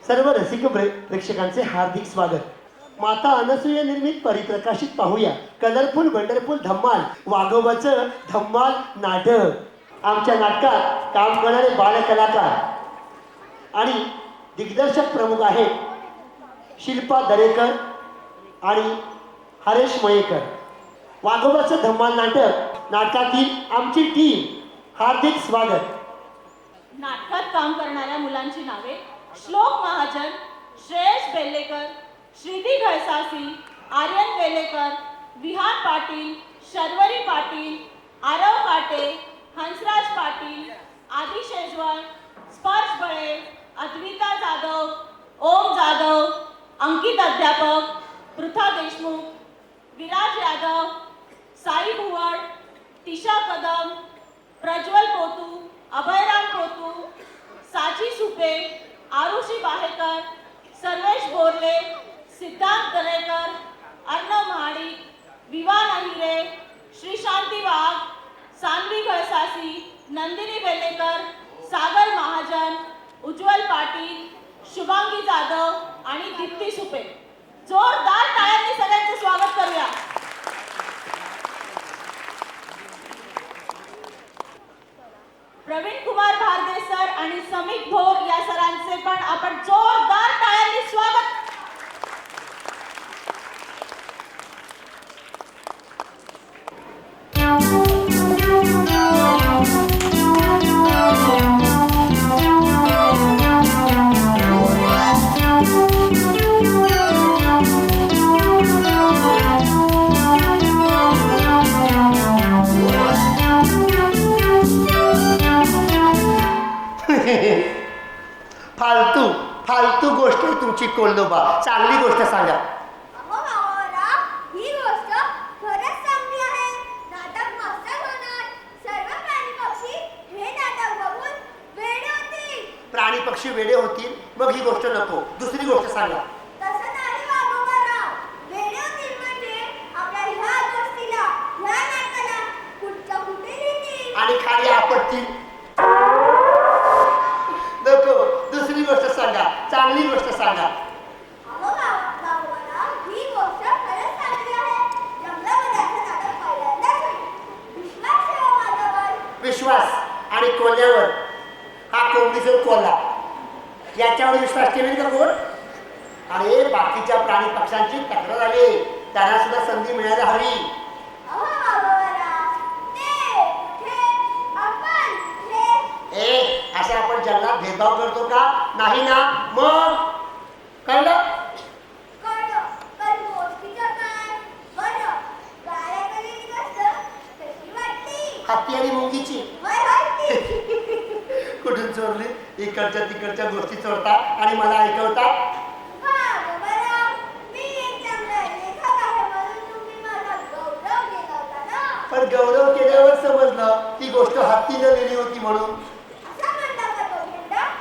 सर्व रसिक प्रेक्षकांचे हार्दिक स्वागत. माता अनसूया निर्मित परिप्रकाशित पाहूया कलरफुल वंडरफुल धम्माल वाघोबाचं धम्माल नाटक. आमच्या नाटकात काम करणारे बालकलाकार आणि दिग्दर्शक प्रमुख आहेत शिल्पा दरेकर आणि हरेश मयेकर. वाघोबाचं धम्माल नाटकातील आमची टीम हार्दिक स्वागत. नाटकात काम करणाऱ्या मुलांची नावे श्लोक महाजन, श्रेयस बेल्लेकर, श्रीधी घळसासी, आर्यन वेलेकर, विहान पाटील, शर्वरी पाटील, आरव काटे, हंसराज पाटील, आदी शेजवळ, स्पर्श बळे, अद्विता जाधव, ओम जाधव, अंकित अध्यापक, पृथा देशमुख, विराज यादव, साई भुवड, तिशा कदम, प्रज्वल पोतू, अभयराम पोतू, साची सुपे, आरुषी बाहेकर, सर्वेश बोरले, सिद्धांत दरेकर, अर्णव महाडिक, विवान अहिरे, श्री शांती वाघ, सानवी घळसासी, नंदिनी बेलेकर, सागर महाजन, उज्ज्वल पाटील, शुभांगी जाधव आणि दीप्ती सुपे. जोरदार टाळ्यांनी सगळ्यांचे स्वागत करूया. प्रवीण कुमार भारदे सर आणि समीक भोग या सरांचे पण आपण जोरदार टाळ्यांनी स्वागत. फालतू गोष्ट आहे तुमची कोल्डोबा. चांगली गोष्ट सांगा. ही गोष्ट खरंच चांगली आहे. नाटक मस्त होणार. सर्व प्राणी पक्षी हे नाटक बघून वेडे होतील. प्राणी पक्षी वेडे होतील मग ही गोष्ट नको. दुसरी गोष्ट सांगा. तसं नाही वाघोबाराव. वेडे होतील म्हणजे आपल्या ह्या गोष्टीला, ह्या नाटकाला कुठच्या कुठे नेतील आणि खाली आपटतील. नको. दुसरी गोष्ट सांगा. चांगली गोष्ट सांगा. ही गोष्ट खरंच चांगली आहे. जंगलामध्ये असं नाटक पहिल्यांदाच होईल. विश्वास ठेवा माझ्यावर. विश्वास आणि कोल्ह्यावर. हा कोंबडीचा कोल्हा. याच्यावर विश्वास ठेवेल का कोण? अरे बाकीच्या प्राणी पक्ष्यांची तक्रार आली. त्यांना सुद्धा संधी मिळायला हवी. असं आपण जंगलात भेदभाव करतो का? नाही ना. मग कळलं? हत्ती आणि मुंगीची कुठून चोरली? इकडच्या तिकडच्या गोष्टी चोरता आणि मला ऐकवता. पण गौरव केल्यावर समजलं ती गोष्ट हत्तीनं लिहिली होती म्हणून.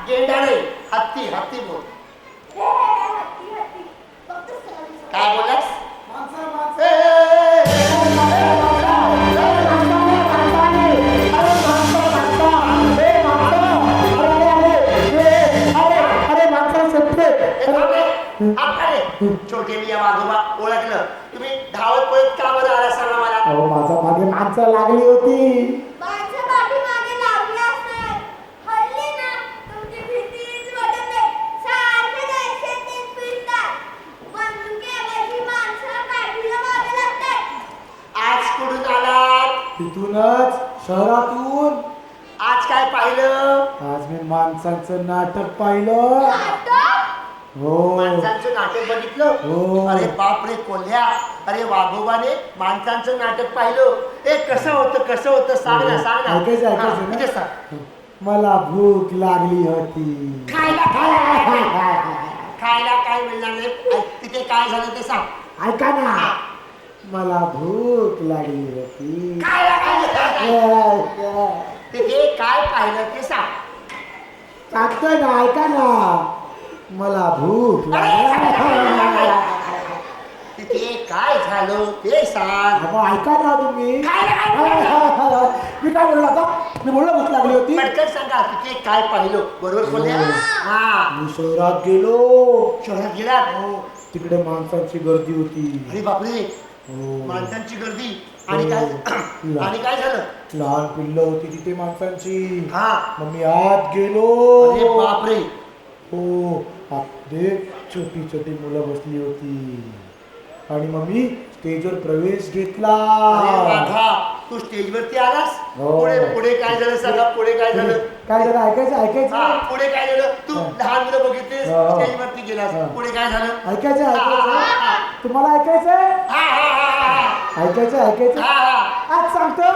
गेंडा नाही, हत्ती. हत्ती बोल. काय बोललास? छोटे मी वाघोबा ओळखलं. तुम्ही धावत पळत का बरं आला सांगा मला? अहो माझ्या मागे माणसं लागली होती. आज कुठून आलात? तिथूनच शहरातून. आज काय पाहिलं? आज मी माणसांचं नाटक पाहिलं. हो. माणसांचं नाटक बघितलं? हो. अरे बापरे कोल्ह्या. अरे वाघोबाने माणसांचं नाटक पाहिलं. ए कसं होतं सांग ना. ऐकायचं हा, म्हणजे सांग. मला भूक लागली होती. खायला काय मिळणार नाही. तिथे काय झालं ते सांग. ऐका ना. मला भूक लागली होती. तिथे काय पाहिलं ते सांग. सांगतोय ना. ऐका ना. मला भूक लागली. तिथे काय झालं ते सांग. अगं ऐका ना तुम्ही. काय नाही, मी काय बोललो आता? मी बोललो भूक लागली होती. पटकन सांगा तिथे काय पाहिलं. बरोबर बोलले. हा मी शहरात गेलो. शहरात गेलात. हो, तिकडे माणसांची गर्दी होती. अरे बापरे, हो. माणसांची गर्दी. आणि काय आणि काय झालं. लहान पिल्लं होती तिथे माणसांची. हा मग मी आत गेलो. अरे बापरे. हो, आतले छोटी छोटी मुलं बसली होती आणि मग मी स्टेजवर प्रवेश घेतला. अरे राधा, तू स्टेजवरती आलास. हो. पुढे पुढे काय झालं सांगा. पुढे काय झालं. काय झालं ऐकायचं हा, ऐकायचं पुढे काय झालं. तू हा. लहान मुलं बघितलीस, हा. स्टेजवरती गेलास. हा. पुढे काय झालं. ऐकायचं हा, हा, ऐकायचं हा. तुम्हाला ऐकायचंय हा, हा, हा, हा. ऐकायचं ऐकायचं हा, हा. आज सांगतो.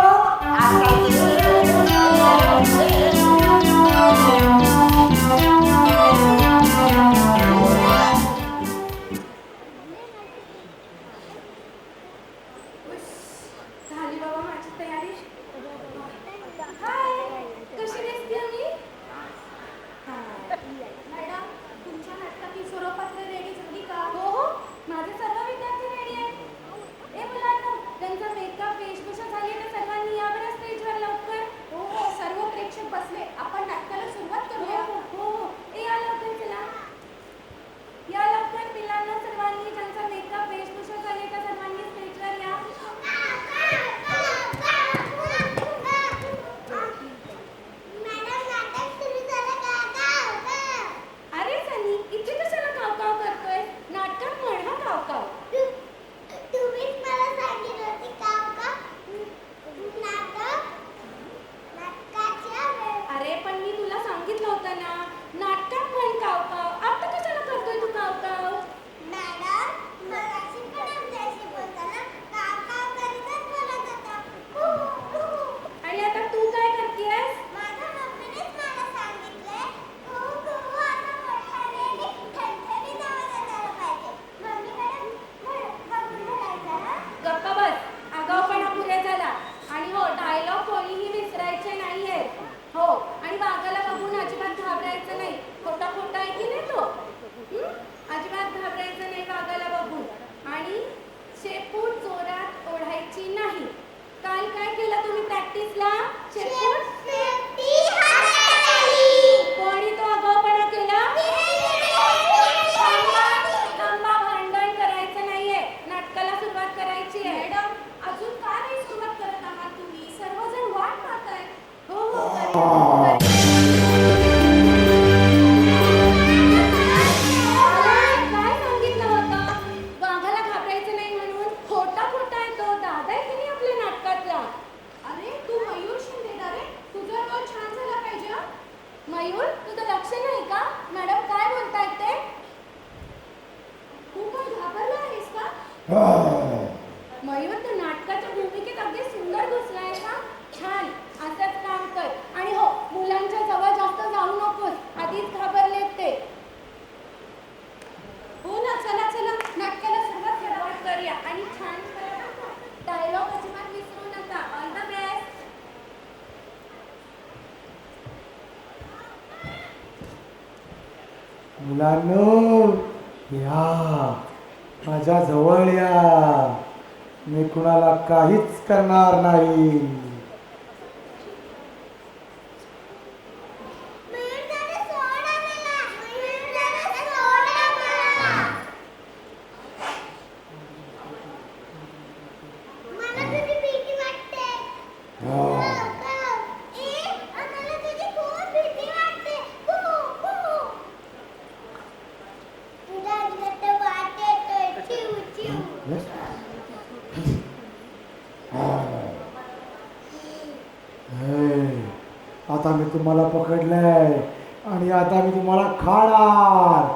झाली बाबा माझी तयारी. हाय, कशी दिसते मी? मॅडम, तुमच्या नाटकाची स्वरूपात्र रेडी झाली का? हो हो, माझे सर्व विद्यार्थी रेडी आहेत. ए मुलांनो, त्यांचा मेकअप वेशभूषा झाली तर सर्वांनी या बरं स्टेजवर लवकर. हो हो, सर्व प्रेक्षक बसले. आपण नाटकाला सुरुवात करूया. हो हो, ए या लवकर चला. या लवकर पिल्लांना सर्वांनी ज्यांचा मेकअप वेशभूषा झाली तर सर्वांनी स्टेजवर या. अरे सनी, इथे कशाला कावकाव करतोय? नाटकात म्हण हा कावकाव. तुम्हीच मला सांगितलं होती कावकाव. अरे पण मी तुला सांगितलं होतं ना, नाटकात म्हण कावकाव. आता कशाला करतोय तू कावकाव? मॅडम, मगाशी पण आमच्याशी बोलताना कावकाव करीतच बोलत होता. आणि आता तू काय करतेयस? माझ्या मम्मीनेच मला सांगितलंय असं मोठ्याने आणि ठणठणीत आवाजात आलं पाहिजे. मम्मीकडे बघून बोलायचं ना. गप्पा बस, आगाऊपणा पुरे झाला. आणि हो, डायलॉग कोणीही विसरायचे नाहीये. हो, आणि वाघाला बघून अजिबात घाबरायचं नाही. खोटा खोटा आहे की नाही तो? अजिबात घाबरायचं नाही वाघाला बघून. आणि शेपूट जोरात ओढायची नाही. काल काय केलं तुम्ही प्रॅक्टिसला? शेपूट कोणी तो आगाऊपणा केला? थांबा, भांडण करायचं नाहीये. नाटकाला सुरुवात करायची आहे. मॅडम, अजून का नाही सुरुवात करत आहात तुम्ही? सर्वजण वाट पाहतायत. हो हो, काय सांगितलं होतं? वाघाला घाबरायचं नाही म्हणून. खोटा खोटा आहे तो. दादा आहे की नाही आपल्या नाटकातला. अरे तू मयूर शिंदे रे, तुझा रोल छान झाला पाहिजे. मयूर, तुझं लक्ष नाही का? मॅडम काय बोलतायत ते? तू काय घाबरला आहेस का? मयूर, तू नाटकाच्या भूमिकेत अगदी सुंदर घुसलाय का? छान, असंच काम कर. आणि हो, मुलांच्या जवळ जास्त जाऊ नकोस. आधीच घाबरलेत ते. हो ना, चला चला, नाटकाला सुरुवात करूया. आणि छान डायलॉग अजिबात विसरू नका. All the best. मुलांनो, या माझ्या जवळ या. मी कुणाला काहीच करणार नाही. आता मी तुम्हाला पकडलंय आणि आता मी तुम्हाला खाणार.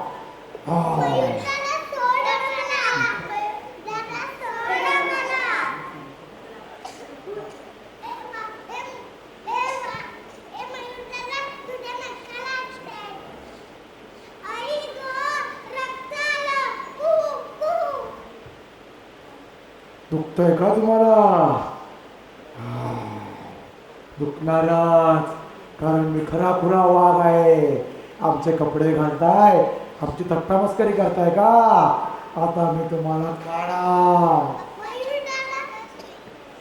दुखतंय का तुम्हाला? दुखणारच, कारण मी खरा खुरा वाघ आहे. आमचे कपडे घालताय, आमची थट्टा मस्करी करताय का? आता मी तुम्हाला काढा.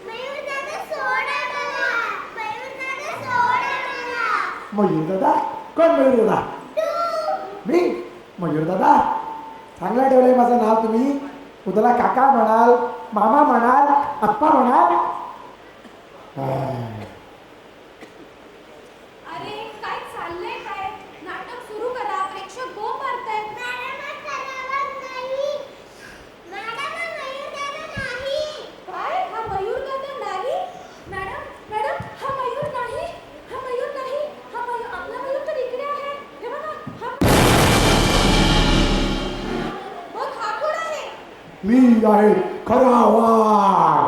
मयूर दादा सोडा मला. मयूर दादा सोडा मला. मयूर दादा? कोण मयूर दादा? मी मयूर दादा? चांगला ठेवलंय माझं नाव तुम्ही. उद्याला काका म्हणाल, मामा म्हणाल, आप्पा म्हणाल. अरे काय चाललंय काय? नाटक सुरू करा. प्रेक्षक बोंब मारतायत. काय? हा मयूर दादा नाही? मॅडम हा मयूर नाही. हा मयूर नाही. हा मयूर, आपला मयूर तर इकडे आहे. हे बघा. बघ हा कोण आहे? मी आहे खरा वाघ.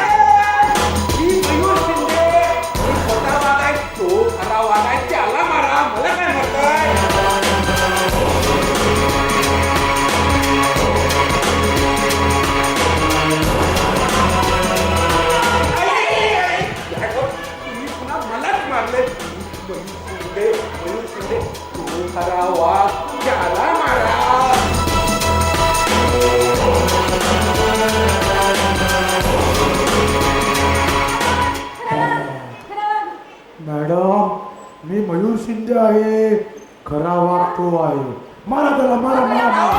मी मयूर शिंदे. मी खोटा वाघ आहे, तो खरा वाघ आहे. त्याला मारा, मला काय मारताय? तुम्ही पुन्हा मलाच मारले. मयूर शिंदे, तो खरा वाघ, त्याला मारा. मॅडम, मी मयूर शिंदे आहे. खरा वाघ तो आहे. मारा त्याला, मारा मारा.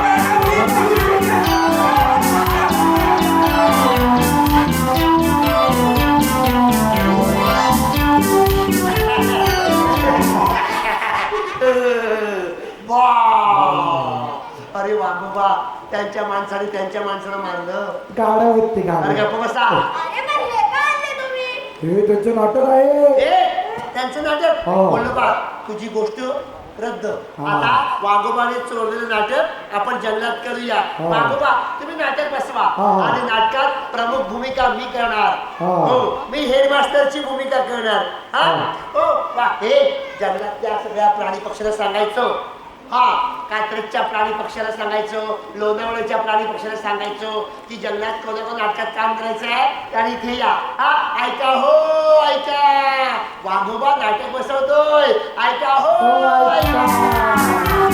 अरे वाघोबा, त्यांच्या माणसानं मारलं. गाड्या आहेत ते अरे गाड्या. गप्प बसा. अरे म्हणले का आणले तुम्ही? हे त्यांचं नाटक आहे. त्यांचं नाटक हो. बोललो बा, तुझी गोष्ट रद्द. हा. आता वाघोबाने चोरलेलं नाटक आपण जंगलात करूया. हो. वाघोबा, तुम्ही नाटक बसवा हा. आणि नाटकात प्रमुख भूमिका मी करणार. हा. हो, मी हेडमास्टरची भूमिका करणार. हा हा. हो वा. हे जंगलातल्या सगळ्या प्राणी पक्षाला सांगायचं. हा, कात्रजच्या प्राणी पक्षाला सांगायचं, लोणावळ्याच्या प्राणी पक्षाला सांगायचं की जंगलात कोणा नाटकात काम करायचं आहे आणि इथे या. हा, ऐका हो, ऐका. वाघोबा नाटक बसवतोय. ऐका हो, हो, ऐका.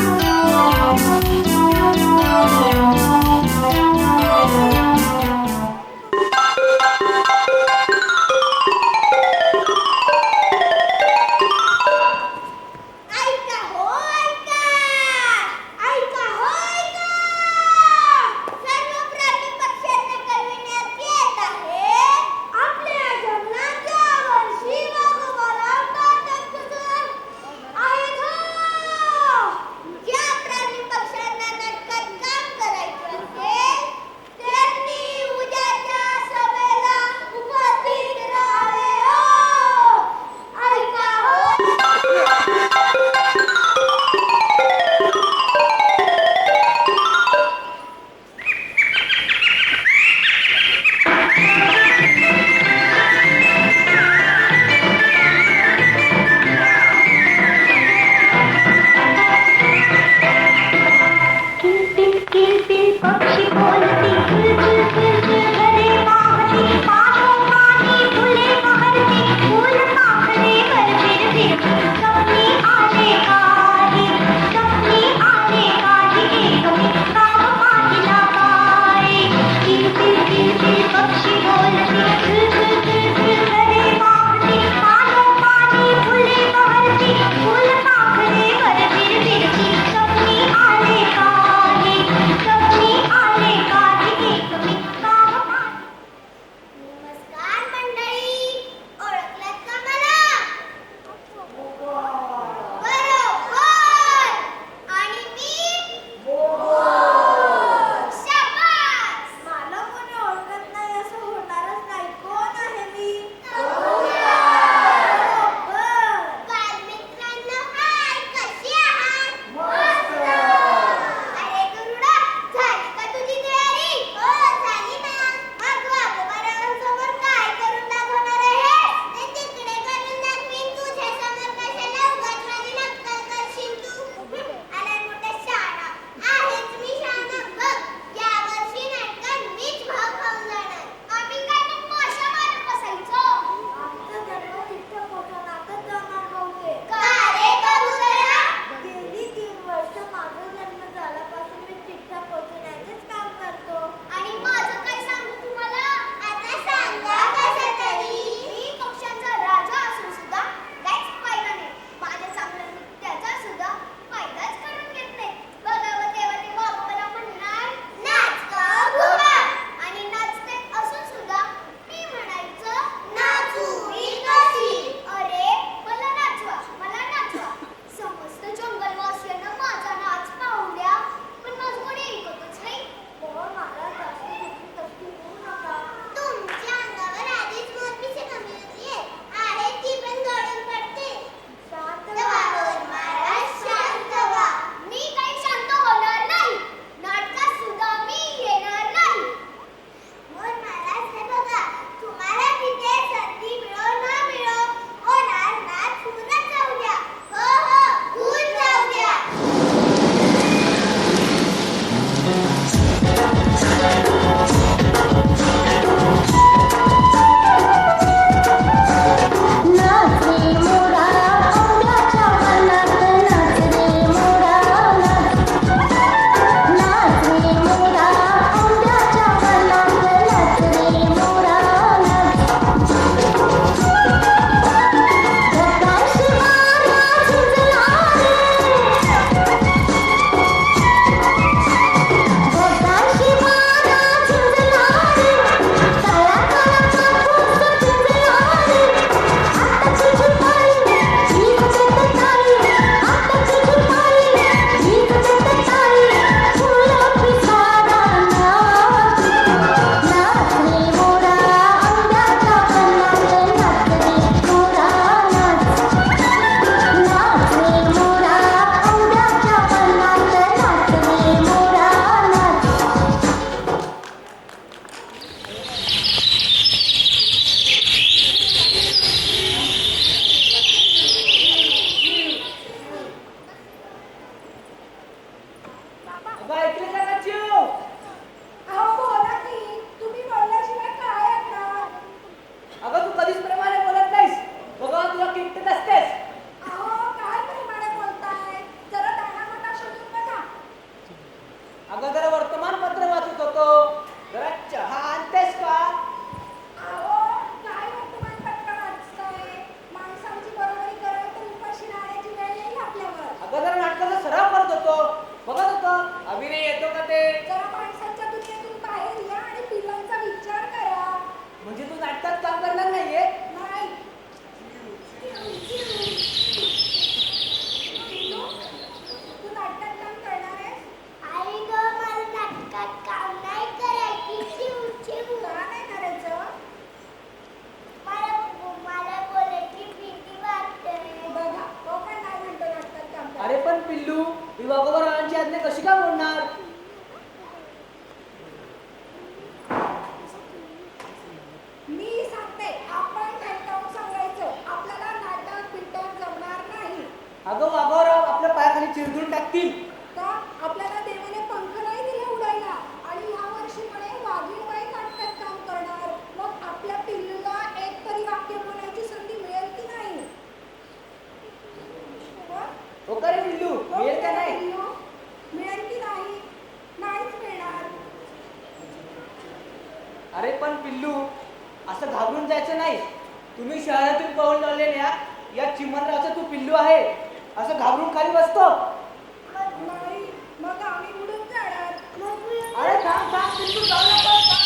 ऐका हो ऐका. ऐका हो ऐका. सर्व प्राणी पक्ष्यांना कळविण्यात येत आहे. आपल्या जंगलात यावर्षी वाघोबाला नाटक सुरू आहेत हो. ज्या प्राणी पक्ष्यांना नाटकात काम करायचे अगं वाघोराव आपल्या पायाखाली चिरदून टाकतील. का आपल्याला देवाने पंख नाही दिले उडायला आणि या वर्षी म्हणे वाघीणबाई नाटकात काम करणार. मग आपल्या पिल्लूला एक तरी वाक्य बोलायची संधी मिळेल की नाही? हो का रे पिल्लू, मिळेल का नाही? मिळेल की नाही? नाहीच मिळणार. अरे पण पिल्लू, असं घाबरून जायचं नाही. तुम्ही शहरातून पळून लावलेल्या या चिमणरावचा तू पिल्लू आहे असं घाबरून खाली बसतो. नाही, मग आम्ही उडून जाणार. अरे थांब थांब पिल्लू, जाऊ नकोस.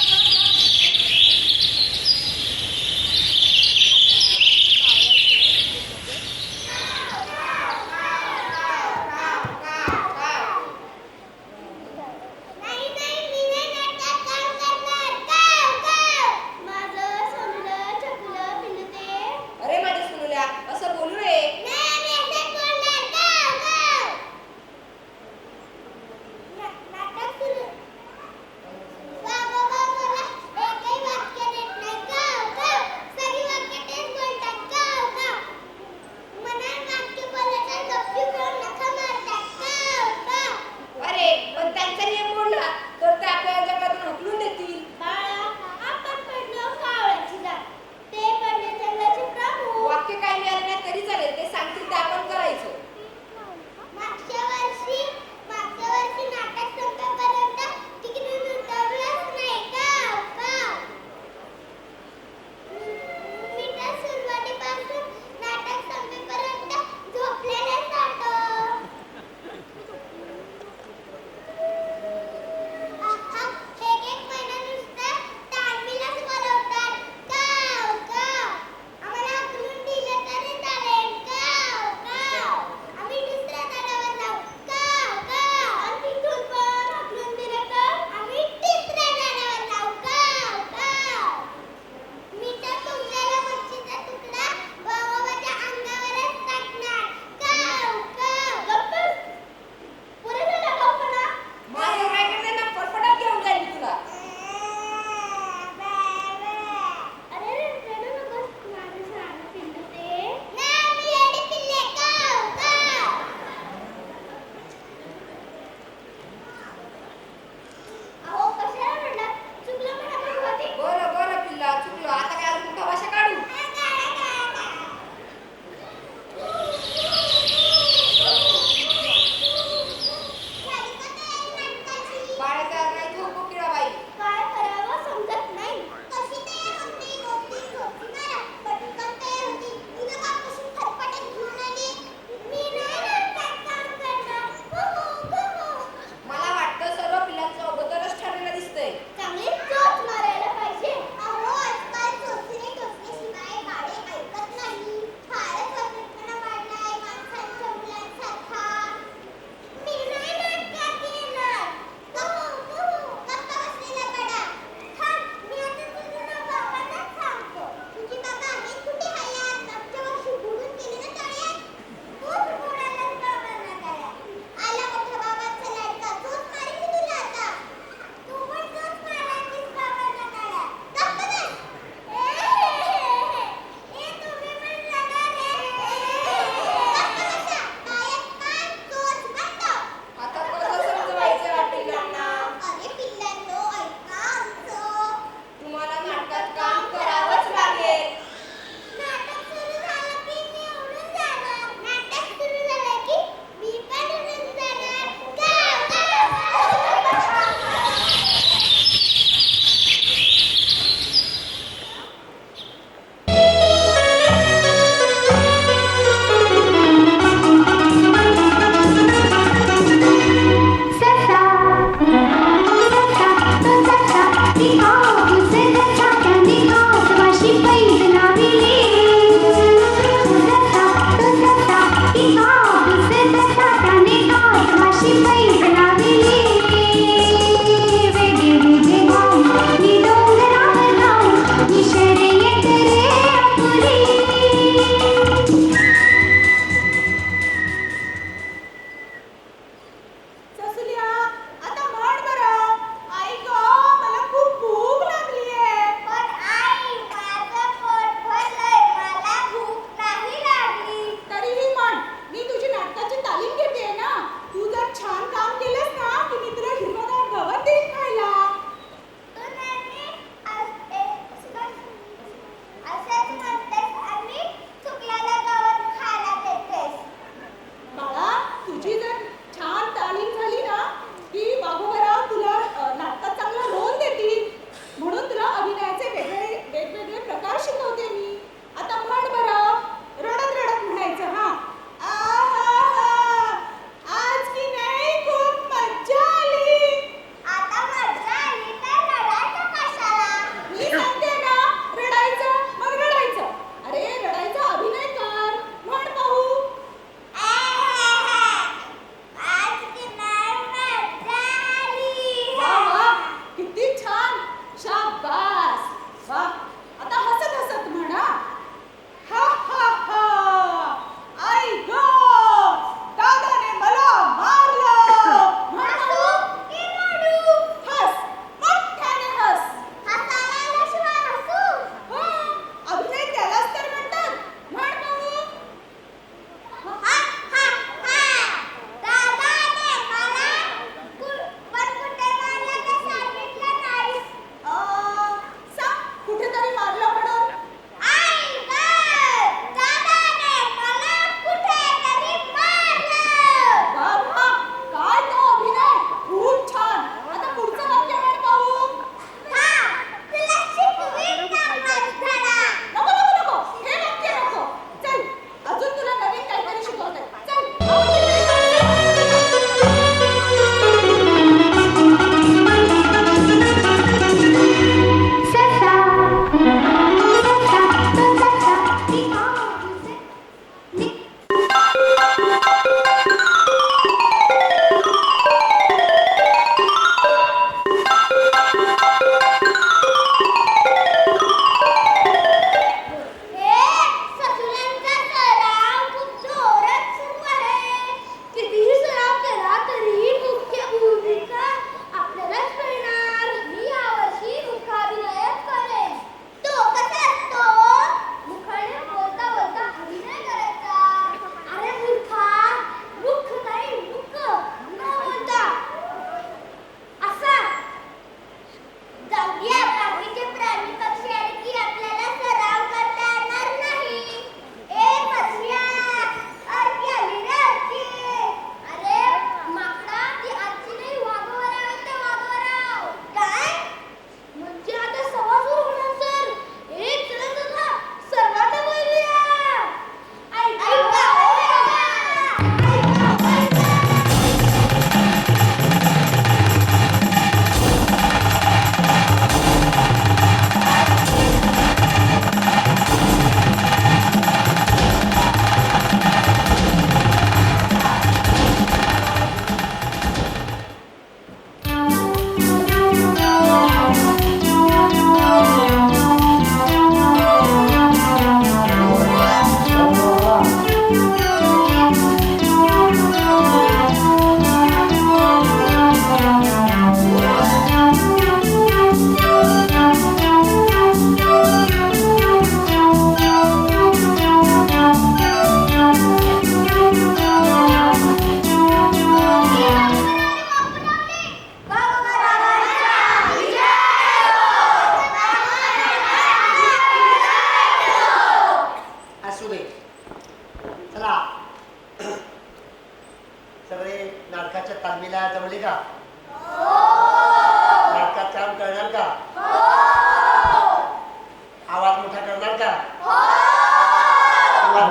नाही नाही, मी नाही नाटकात काम करणार. काव काव. माझं समलं चकलं पिल्लू ते. अरे माझ्या सुनुल्या असं बोलू रे. नाही, मी असंच बोलणार. काव काव. नाटक सुरू. वाघोबा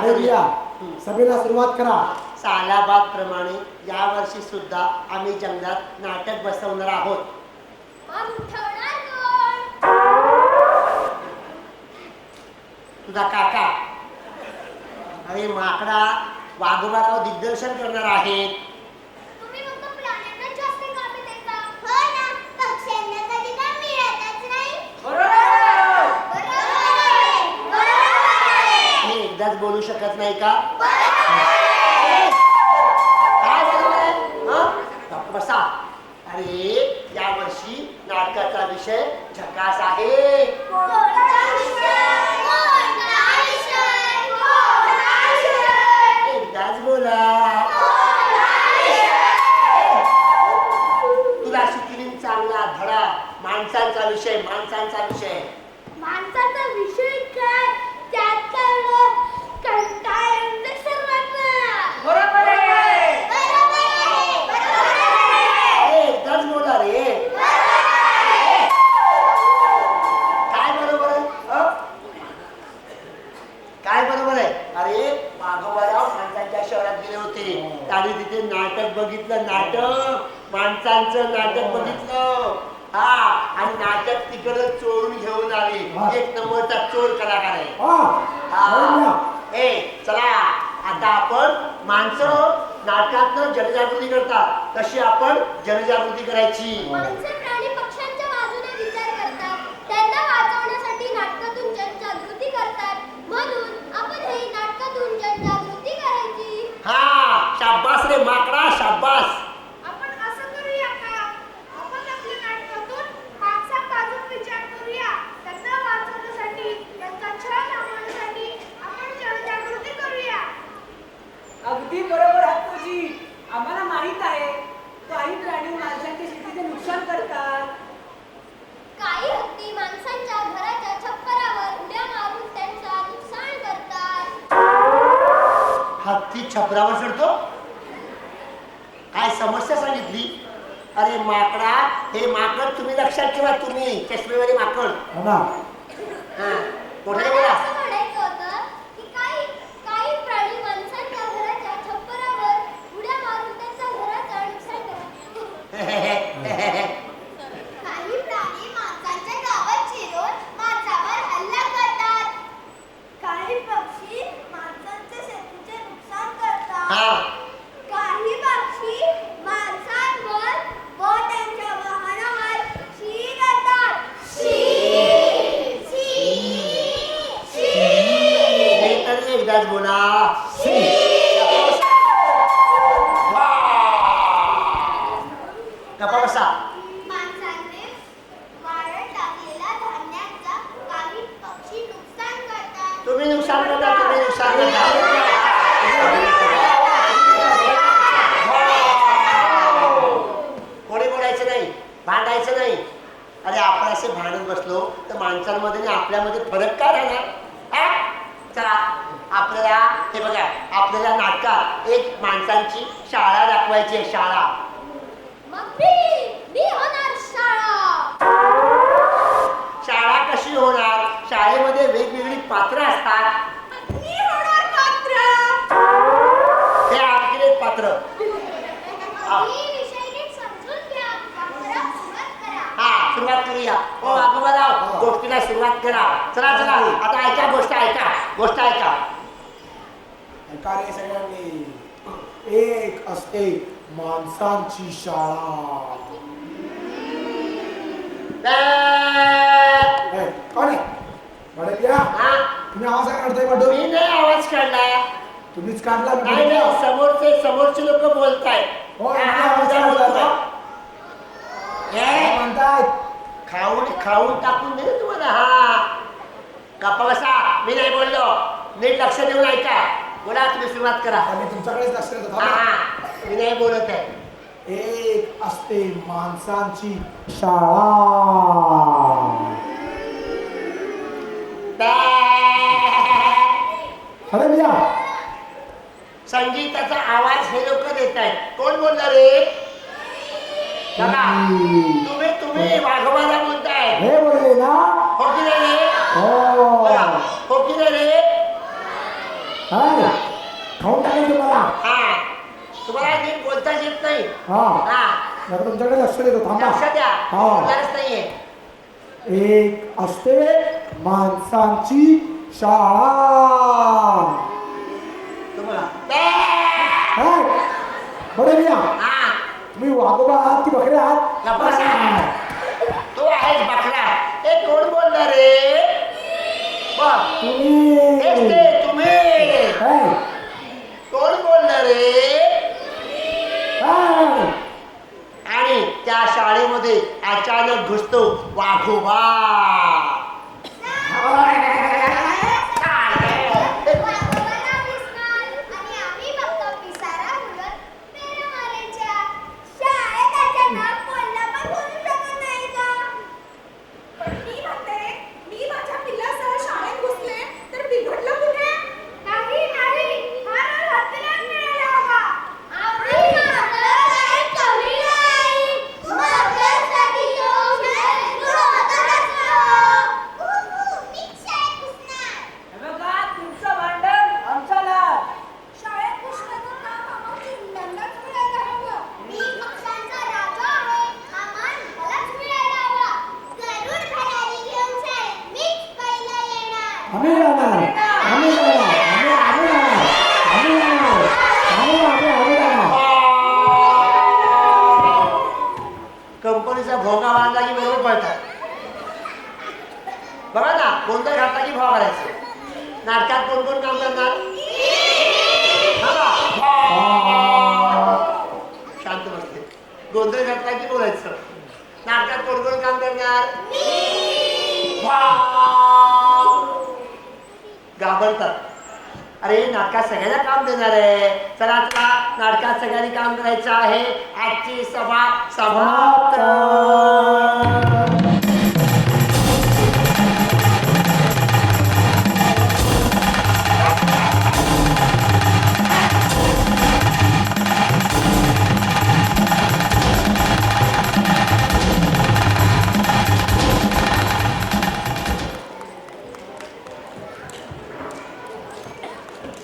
अरे भैया सभेला सुरुवात करा. सालाबाद प्रमाणे यावर्षी सुद्धा आम्ही जंगलात नाटक बसवणार आहोत. मग उठवणार कोण? तुझा काका. अरे माकडा वाघोबाराव दिग्दर्शन करणार आहेत. तुम्ही फक्त प्राण्यांना जास्त कामे देता. हो ना, पक्ष्यांना कधी काम मिळतच नाही. बरोबर आहे. मी एकदाच बोलू शकत नाही का? काय बरोबर आहे? हं? गप्प बसा. अरे यावर्षी नाटकाचा विषय झकास आहे. कोणता विषय? कोणता विषय? कोणता विषय? एकदाच बोला. तुला शिकलीन चांगला धडा. माणसांचा विषय, माणसांचा विषय. माणसाचा विषय काय? त्यात कळलं कंटाळ येते सर्वांना. बरोबर आहे. बरोबर आहे. बरोबर आहे. अरे एकदाच बोला रे. काय बरोबर आहे? हं? काय बरोबर आहे? अरे माधवराव माणसांच्या शहरात गेले होते. त्यांनी तिथे नाटक बघितलं. नाटक माणसांचं नाटक बघितलं. हा, आणि नाटक तिकडं चोरून घेऊन आले. एक नंबरचा चोर कलाकार आहे. अरे भैया ए चला, आता आपण माणसं नाटकातनं जनजागृती करतात तशी आपण जनजागृती करायची. माणसं प्राणी पक्ष्यांच्या बाजूने विचार करतात. त्यांना वाचवण्यासाठी नाटकातून जनजागृती करतात. म्हणून आपण ही नाटकातून जनजागृती करायची. हा, शाबास रे माकडा, शाबास. आपण असं करूया का? आपण आपल्या नाटकातून माणसांपासून विचार करूया. त्यांना वाचवण्यासाठी, त्यांचा छळ थांबवण्यासाठी आपण जनजागृती करूया. अगदी बरोबर हातोजी. आम्हाला माहित आहे काही प्राणी माणसांच्या शेतीचे नुकसान करतात. काही हत्ती माणसांच्या घराच्या छप्परावर उड्या मारून त्यांचा नुकसान करतात. हत्ती छपरावर चढतो. काय समस्या सांगितली? अरे माकडा, हे माकड तुम्ही लक्षात ठेवा. तुम्ही चष्मेवाले माकड. हो ना. हा, मोठ्याने मला बोला. असं म्हणायचं होतं की काही प्राणी माणसांच्या घराच्या छप्परावर उड्या मारून त्यांच्या घराचं नुकसान करतात. काही प्राणी माणसांच्या गावात शिरून माणसावर हल्ला करतात. काही पक्षी माणसांच्या शेतीचे नुकसान करतात. हा, काही पक्षी माणसांवर व त्यांच्या वाहनावर शी करतात. हे तरी एकदाच बोला. गप्पा बसा. माणसाने वाळत टाकलेल्या धान्याचा काही पक्षी नुकसान करतात. तुम्ही नुकसान करता. तुम्ही नुकसान करता. कोणी बोलायचं नाही, भांडायचं नाही. अरे आपण असे भांडत बसलो तर माणसांमध्ये आणि आपल्यामध्ये फरक काय राहणार? हा? चला आपल्याला हे बघा, आपल्याला नाटकात एक माणसांची शाळा दाखवायची आहे. शाळा. मग मी होणार शाळा. शाळा कशी होणार? शाळेमध्ये वेगवेगळी पात्र असतात. मी होणार पात्र. हे आणखी एक पात्र. ही विषय नीट समजून घ्या. पात्राला सुरुवात करा. हा, सुरुवात करूया. हो आजोबाराव, गोष्टीला सुरुवात करा. चला चला, आता ऐका, गोष्ट ऐका. गोष्ट ऐका. ऐका रे सगळ्यांनी. एक असते माणसांची शाळा. ए, कोण आहे? बडकिया, हा, तुम्ही आवाज काय काढताय बडू? मी नाही आवाज काढला. तुम्हीच काढला. मी नाही बघितलं. नाही, समोरचे लोक बोलतायत. हो, हा, तुम्ही हा, आवाज उद्या काढला बोलतोय. का? काय हे, म्हणताय? खाऊन टाकून दे ना तुम्हाला. हा, गप्पा बसा. मी नाही बोललो. नीट लक्ष देऊन ऐका. बोला, तुम्ही सुरुवात करा. आम्ही तुमच्याकडेच लक्ष देत होतो. हा, मी नाही बोलत आहे. एक असते माणसांची शाळा. अरे भैया, संगीताचा आवाज हे लोक देत आहेत. कोण बोलणार रे? बघा, तुम्ही वाघोबाला बोलताय. हे बोलले ना? हो की नाही रे? हो. बघा, हो की नाही रे? हा खाऊन टाकेल तुम्हाला. हा तुम्हाला नीट बोलताच येत नाही. हा हा आता तुमच्याकडे लक्ष देतो थांबा. लक्ष द्या. हा बोलणारच नाहीये. एक असते माणसांची शाळा. तुम्हाला बरं बिया हा तुम्ही वाघोबा आहात की बकरे आहात? नमस्कार. तू आहेस बकरा. हे कोण बोलणार रे? बघ हेच तुम्ही ते तुम्ही. काय? कोण बोलणार रे? काय? आणि त्या शाळेमध्ये अचानक घुसतो वाघोबा. वाघोबाला दिसणार आणि आम्ही बघतो पिसारा उडत फेऱ्या मारायच्या. शाळेत अचानक कोणाला पण बोलू शकत नाही का? पण मी म्हणते, मी माझ्या पिल्लासह शाळेत घुसले तर बिघडलं कुठे? नाही हा रोल हत्तीलाच मिळाला होता. आम्ही मारलं काय कमी नाही. मारल्यासाठी तो शाळेत होताच ना. मी शाळेत घुसणार. हे बघा तुमचं भांडण आमचा लाभ. शाळेत घुसण्याचं काम आम्हाला नंदनच मिळायला हवं. मी पक्ष्यांचा राजा आहे. हा मान मलाच मिळायला हवा. गरुड भरारी घेऊन शाळेत मीच पहिला येणार. आम्ही राहणार आम्ही राहणार आम्ही राहणार आम्ही राहणार आम्ही राहणार. कंपनीचा भोगा बांधला की बरोबर पळतात. बघा ना गोंधळ घातला की भाव करायचं. नाटकात कोण कोण काम करणार? शांत बसते. गोंधळ घातला की बोलायचं. नाटकात कोण कोण काम करणार? घाबरतात. अरे नाटकात सगळ्यांना काम देणार आहे. चला चला नाटकात सगळ्यांनी काम करायचं आहे. आजची सभा समाप्त.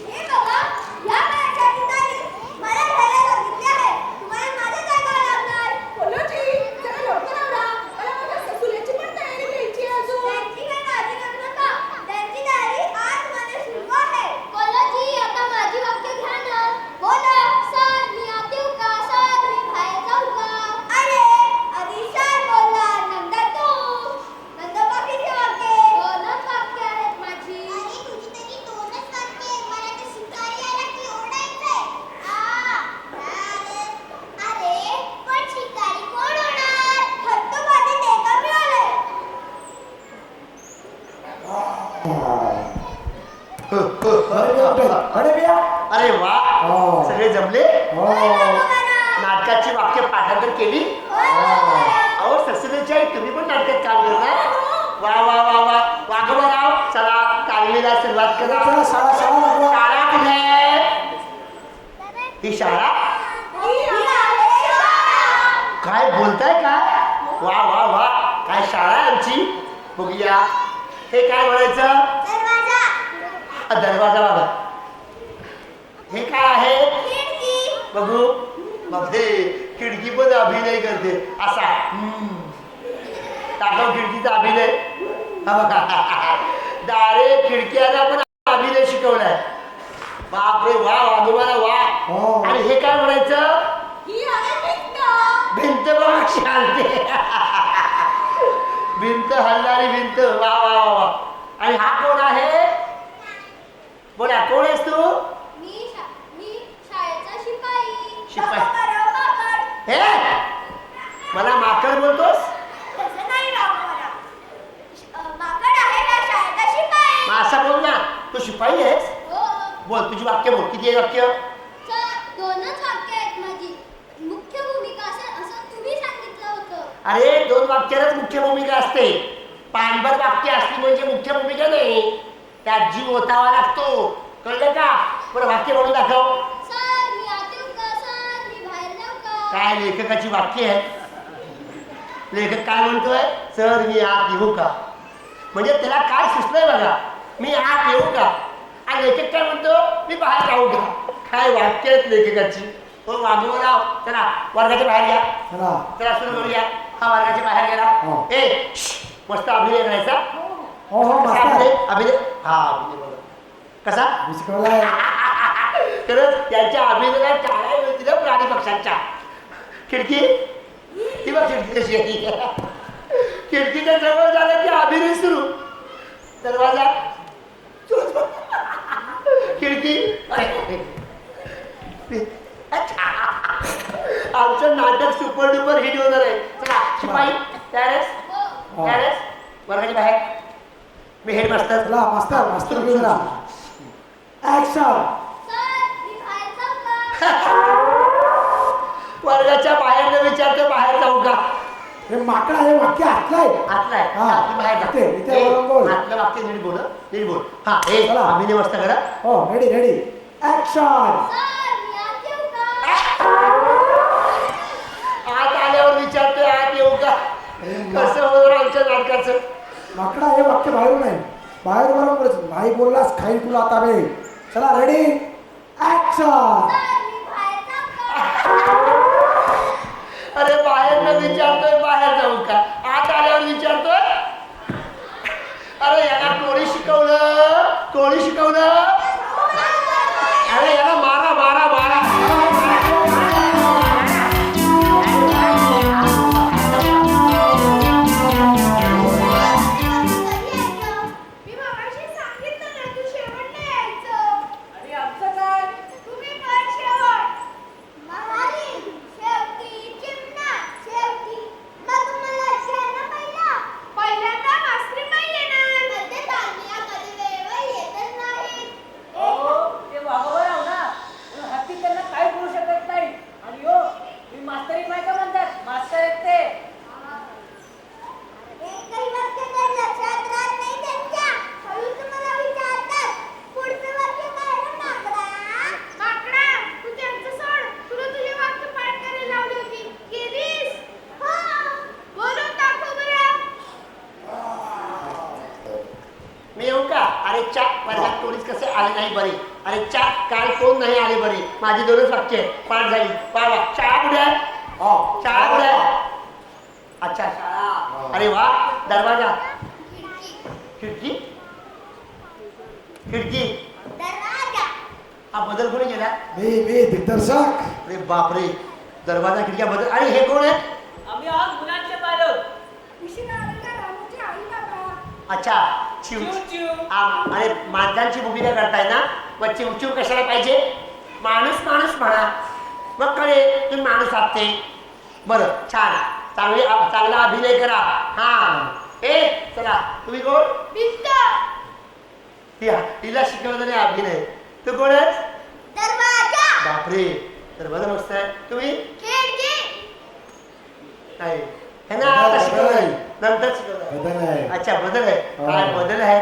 हे बघा, या बाळाच्या पिताने मला घ्यायला सांगितले आहे. तुम्हाला माझं काय करावं लागणार? बोलो जी, जरा लवकर आवरा. मला माझ्या ससुल्याची पण तयारी घ्यायची आहे अजून. त्यांची काही काळजी करू नका. त्यांची तयारी आजमध्ये सुरू आहे. कोलोजी, आता माझी वाक्य घ्या ना. हो ना. सर, मी आत येऊ का? सर, मी बाहेर जाऊ का? अरे, आधी सर बोलला, नंतर तू. नंतर बाकीची वाक्ये. दोनच वाक्य आहेत माझी. अरे, तुझी तरी दोनच वाक्ये. मला तर शिकारी आला की ओरडायचंय. अरे, पण शिकारी कोण होणार? हट्टबाजी ते का मिळालंय? अरे बिया अरे वा हो. सगळे जमले. हो नाटकाची वाक्य पाठांतर केली. अहो ससुरेची आई तुम्ही पण नाटकात काम करणार. वा वा वा वा वाघोबाराव चला तालमीला सुरुवात करा. चला शाळा शाळा दाखवा. शाळा कुठे आहे? ही शाळा काय बोलताय का? वा वा वा काय शाळा आहे आमची. बघूया हे काय म्हणायचं? दरवाजा, दरवाजा बघा. हे काय आहे? खिडकी, बघू बापरे खिडकी पण अभिनय करते असा. टाकाव खिडकीचा अभिनय. हा बघा दारे खिडक्याला पण अभिनय शिकवलाय. बापरे वा वाघोबाला वा. हो. आणि हे काय म्हणायचं? ही आहे भिंत. भिंत बघा शांती. भिंत हलणारी भिंत. वा वा वा वा. आणि हा कोण आहे? बोला कोण आहेस तू? मी शाळेचा शिपाई. शिपाई. बाबा, बाबा. हे मला माकड बोलतोस? तसं नाही बाबा. माकड आहे ना शाळेचा शिपाई. मग असा बोल ना. तू शिपाई आहेस? हो. बोल तुझी वाक्य बोल. किती आहे वाक्य? दोनच वाक्य आहेत माझी. मुख्य भूमिका असेल असं तुम्ही सांगितलं होतं. अरे 2 वाक्यालाच मुख्य भूमिका असते. पानभर वाक्य असली म्हणजे मुख्य भूमिका नाही. त्यात जीव ओतावा लागतो. कळलं का? बरं वाक्य म्हणून दाखव. सर, मी आत येऊ का? सर, मी बाहेर जाऊ का? काय लेखकाची वाक्य आहे. लेखक काय म्हणतोय? सर मी आत येऊ का? म्हणजे त्याला काय सुचलंय बघा. मी आत येऊ का? आणि लेखक काय म्हणतो? का काय वाक्य आहेत लेखकाची. हो वाघोबराव चला वर्गाच्या बाहेर या. चला चला सुरू करूया. हा वर्गाच्या बाहेर गेला. हो. ए मस्त अभिनय करायचा. हो हो कसा मास्तर अभिनय हा अभिनय बघा. कसा मी शिकवलाय. खरंच त्यांच्या अभिनयात टाळ्या मिळतील प्राणी पक्षांच्या. खिडकी ती बघ खिडकी कशी आहे. खिडकीच्या जवळ झालं की अभिनय सुरू. दरवाजा खिडकी आमचं नाटक सुपर डुपर हिट होणार आहे. चला शिपाई तयारच तयारच वर्गाच्या बाहेर. मी हेडमास्टर. चला मास्तर मास्तर घेऊन जा. ऍक्शन. सर मी बाहेर जाऊ का? वर्गाच्या बाहेर न विचारतो बाहेर जाऊ का. हे माकडा हे वाक्य आतलंय. आतलाय हा. तू बाहेर जा. इथे बोलून बोल. आतलं वाक्य नीट बोल नीट बोल. हा ए चला. अभिनय मस्त करा. हो रेडी रेडी ऍक्शन. सर मी आत येऊ का? आत आल्यावर विचारतोय आत येऊ का. कसं होणार आमच्या नाटकाचं. माकडा हे वाक्य बाहेरून आहे. बाहेर बरोबर नाही बोललास खाईल तुला आता बे. चला रेडी ऍक्शन. सर मी बाहेर जाऊ का? अरे बाहेर न विचारतोय बाहेर जाऊ का. आत आल्यावर विचारतोय. अरे याला कोणी शिकवलं कोणी शिकवलं. अरे याला मारा मारा मारा. मी मगाशी सांगितलं ना तू शेवटला यायचं. आणि आमचं काय? तुम्ही पण शेवट. महारी शेवटी चिमणा शेवटी. मग मला शेणं पहिल्यांदा मास्त्री नाही येणार. मध्ये तांदळा कधी वेळेवर येतच नाही. हो ते वाघोबराव ना म्हणून हत्ती त्यांना काही बोलू शकत नाही. आणि हो मी मास्तरी नाही का म्हणतात मास्तर आहेत ते. एकही वाक्य तर लक्षात राहत नाही त्यांच्या. हळू तुम्हाला विचारतात. पुढचं वाक्य काय रे माकडा? माकडा तू त्यांचं सोड. तुला तुझे वाक्य पाठ करायला लावली होती. केलीस? हो. बोलून दाखव बरं. मी येऊ का. अरे चा वर्गात कोणीच कसे आले नाही बरे. अरे चा काल कोण नाही आले बरे. माझी दोनच वाक्य आहेत. पाठ झाली पाहा. शाळा कुठे आहे. हो शाळा कुठे आहे. अच्छा शाळा. अरे वा दरवाजा खिडकी खिडकी. दरवाजा. हा बदल कोणी केला. मी दिग्दर्शक. अरे बापरे दरवाजा खिडक्या बदल. आणि हे कोण आहे. आम्ही आहोत मुलांचे पालक. उशिरा आलेला रामूची आई बाबा. अच्छा चिव चिव. अरे माणसांची भूमिका करताय ना. मग चिवचिव कशाला पाहिजे. माणूस माणूस म्हणा मग कळे तुम्ही माणूस आहात ते. बरं छान चांगला अभिनय करा. हा ए चला तुम्ही कोण. हिला शिकवलं नाही अभिनय. तू कोण आहेस. दरवाजा. बापरे दरवाजा मस्त आहे. तुम्ही खिडकी. नाही हे ना आता शिकवलंय नंतर शिकवलंय. बदल आहे. अच्छा बदल आहे. काय बदल आहे.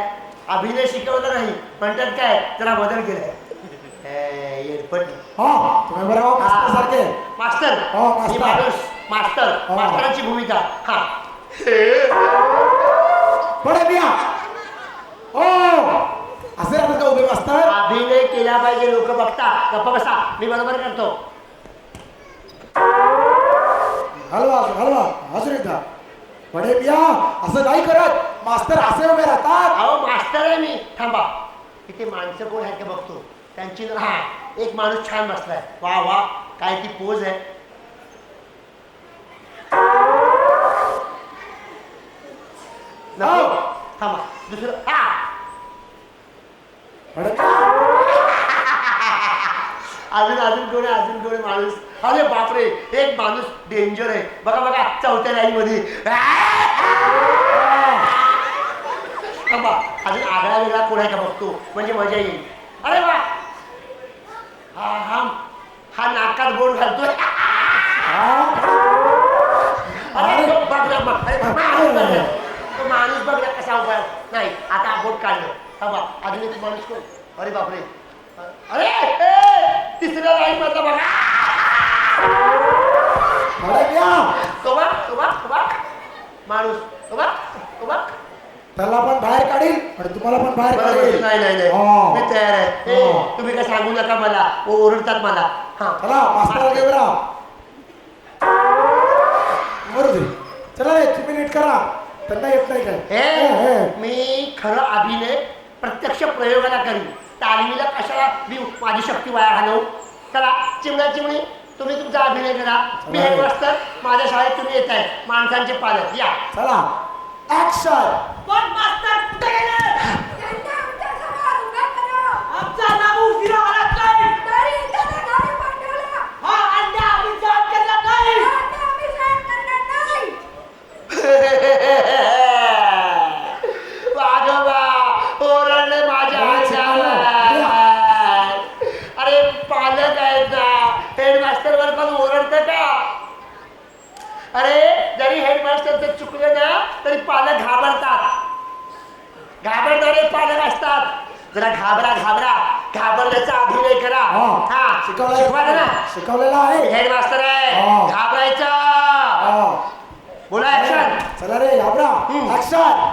अभिनय शिकवलं नाही म्हणतात काय जरा बदल केलाय. येडपट. हो तुम्ही बरोबर मास्तर सारखे. मास्तर हो, मास्तर. ही माणूस मास्तर हो. मास्तरांची भूमिका. हा पडे बिया. हो असे राहतात का उभे मास्तर. अभिनय केला पाहिजे. लोक बघता गप्पा बसा. मी बरोबर करतो. हलवा हलवा अजून एकदा. पडे बिया असं नाही करत. मास्तर असे उभे राहतात. अहो मास्तर आहे मी. थांबा इथे माणसं कोण आहेत का बघतो. त्यांची हा एक माणूस छान बसलाय. वा वा काय ती पोज आहे. नको थांबा दुसरं. हा पडे अजून अजून कोण आहे. अजून कोण आहे माणूस. अरे बापरे एक माणूस डेंजर आहे. बघा बघा चौथ्या लाईन मध्ये. थांबा अजून आगळा वेगळा कोण आहे का बघतो म्हणजे मजा येईल. अरे वा हा हा हा नाकात बोट घालतोय. अरे तो बघ ना. अरे माणूस बघ ना. तो माणूस बघ ना कसा उभा आहे. नाही आता बोट काढलं. थांबा अजून एक माणूस कोण. अरे बापरे अरे तिसऱ्या लाईन मधला बघा. पडे बिया. तो बघ तो बघ तो बघ माणूस तो बघ तो बघ. त्याला पण बाहेर काढील आणि तुम्हाला पण बाहेर बरं, काढील. नाही नाही नाही हा. मी तयार आहे ए, हा. तुम्ही काय सांगू नका मला ओरडतात मला हा चला मास्तर घेऊन राहा. बरं दे. चला रे तुम्ही नीट करा. त्यांना येत नाही काय हे मी खरं अभिनय प्रत्यक्ष प्रयोगाला करीन तालमीला कशाला मी माझी शक्ती वाया घालवू चला चिमण्या चिमणी तुम्ही तुमचा अभिनय करा मी हेडमास्टर माझ्या शाळेत तुम्ही येत आहे माणसांचे पालक या चला ऍक्शन. पण मास्तर कुठे गेले? त्यांना आमच्यासमोर उभा करा. आमचा नाम उशिरा आला काय? तरी त्याला घरी पाठवलं. हा अंडा आम्ही जाम केला काय? आता आम्ही सहन करणार नाही. वाघोबा ओरडले माझ्या अंगावर. अरे पालक आहेत ना हेडमास्टरवर पण ओरडतं का अरे जरी हेडमास्टरचं चुकलं ना तरी पालक घाबरणारे पालक असतात जरा घाबरा घाबरण्याचा अभिनय करा हा. हा शिकवायला ना शिकवलेला आहे. हेडमास्टर आहे हा. घाबरायचं हा. बोला ऍक्शन चला रे घाबरा. ऍक्शन.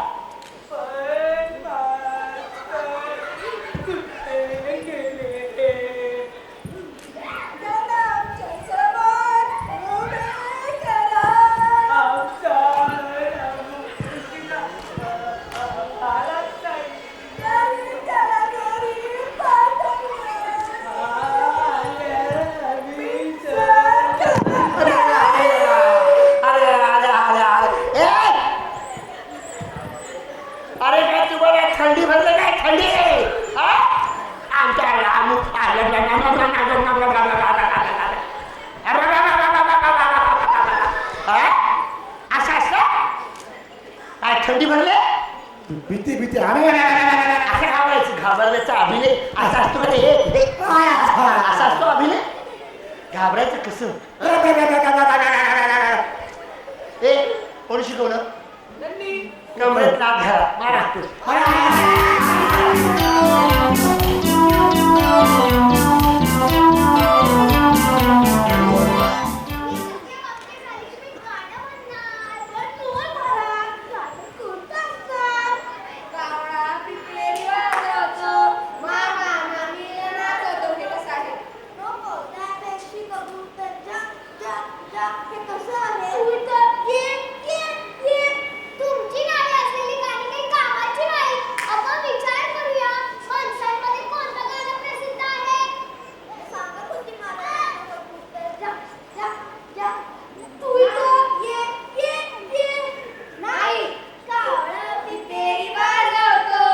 त्यांना आमच्यासमोर उभे करा. तरी त्याला घरी पाठवलं. अरे काय तुम्हाला थंडी भरलं काय थंडी हा? आमच्या असं असं काय थंडी भरले भीती भीती अरे असं घाबरायचं अभिनय असा असतो का रे? असा असतो अभिनय घाबरायचं कसं ए कोणी शिकवलं कमरेत नाक घाला मारा तुमची गाणी असलेली गाणी काही कामाची नाही. आपण विचार करूया माणसांमध्ये कोणतं गाणं प्रसिद्ध आहे? सांगत होती मला जा जा जा तू इथं ये नाही कावळा पिपेरी वाजवतो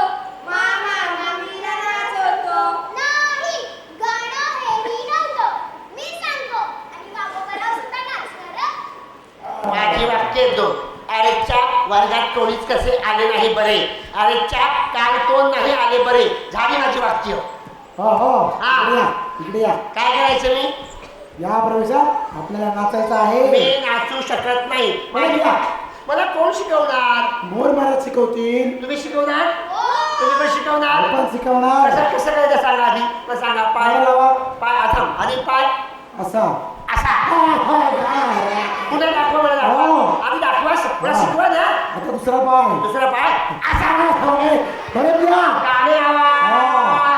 मामा मामीला नाचवतो नाही गाणं हेही नव्हतं मी सांगतो आणि बाबा सुद्धा नाचणार माझी वाक्य दो अरेच्या वर्गात कोणीच कसे आले नाही बरे अरेच्या काल कोण नाही आले बरे झाली माझी वाक्य हो हो हा. इकडे या, इकडे या. काय करायचं मी या प्रवेशात आपल्याला नाचायचं मी आहे. नाचू शकत नाही बरं या. मला कोण शिकवणार मोर महाराज शिकवतील. तुम्ही शिकवणार तुम्ही पण शिकवणार आपण शिकवणार. कसं कसं करायचं सांगा आधी मग सांगा पाय पाय लावा. पाय अथम आणि पाय असा असा पुन्हा दाखवा मला हो. दाखवा आधी दाखवा मला हा. शिकवा ना आता दुसरा पाय. दुसरा पाय असा परत या. गाणे आवा हा.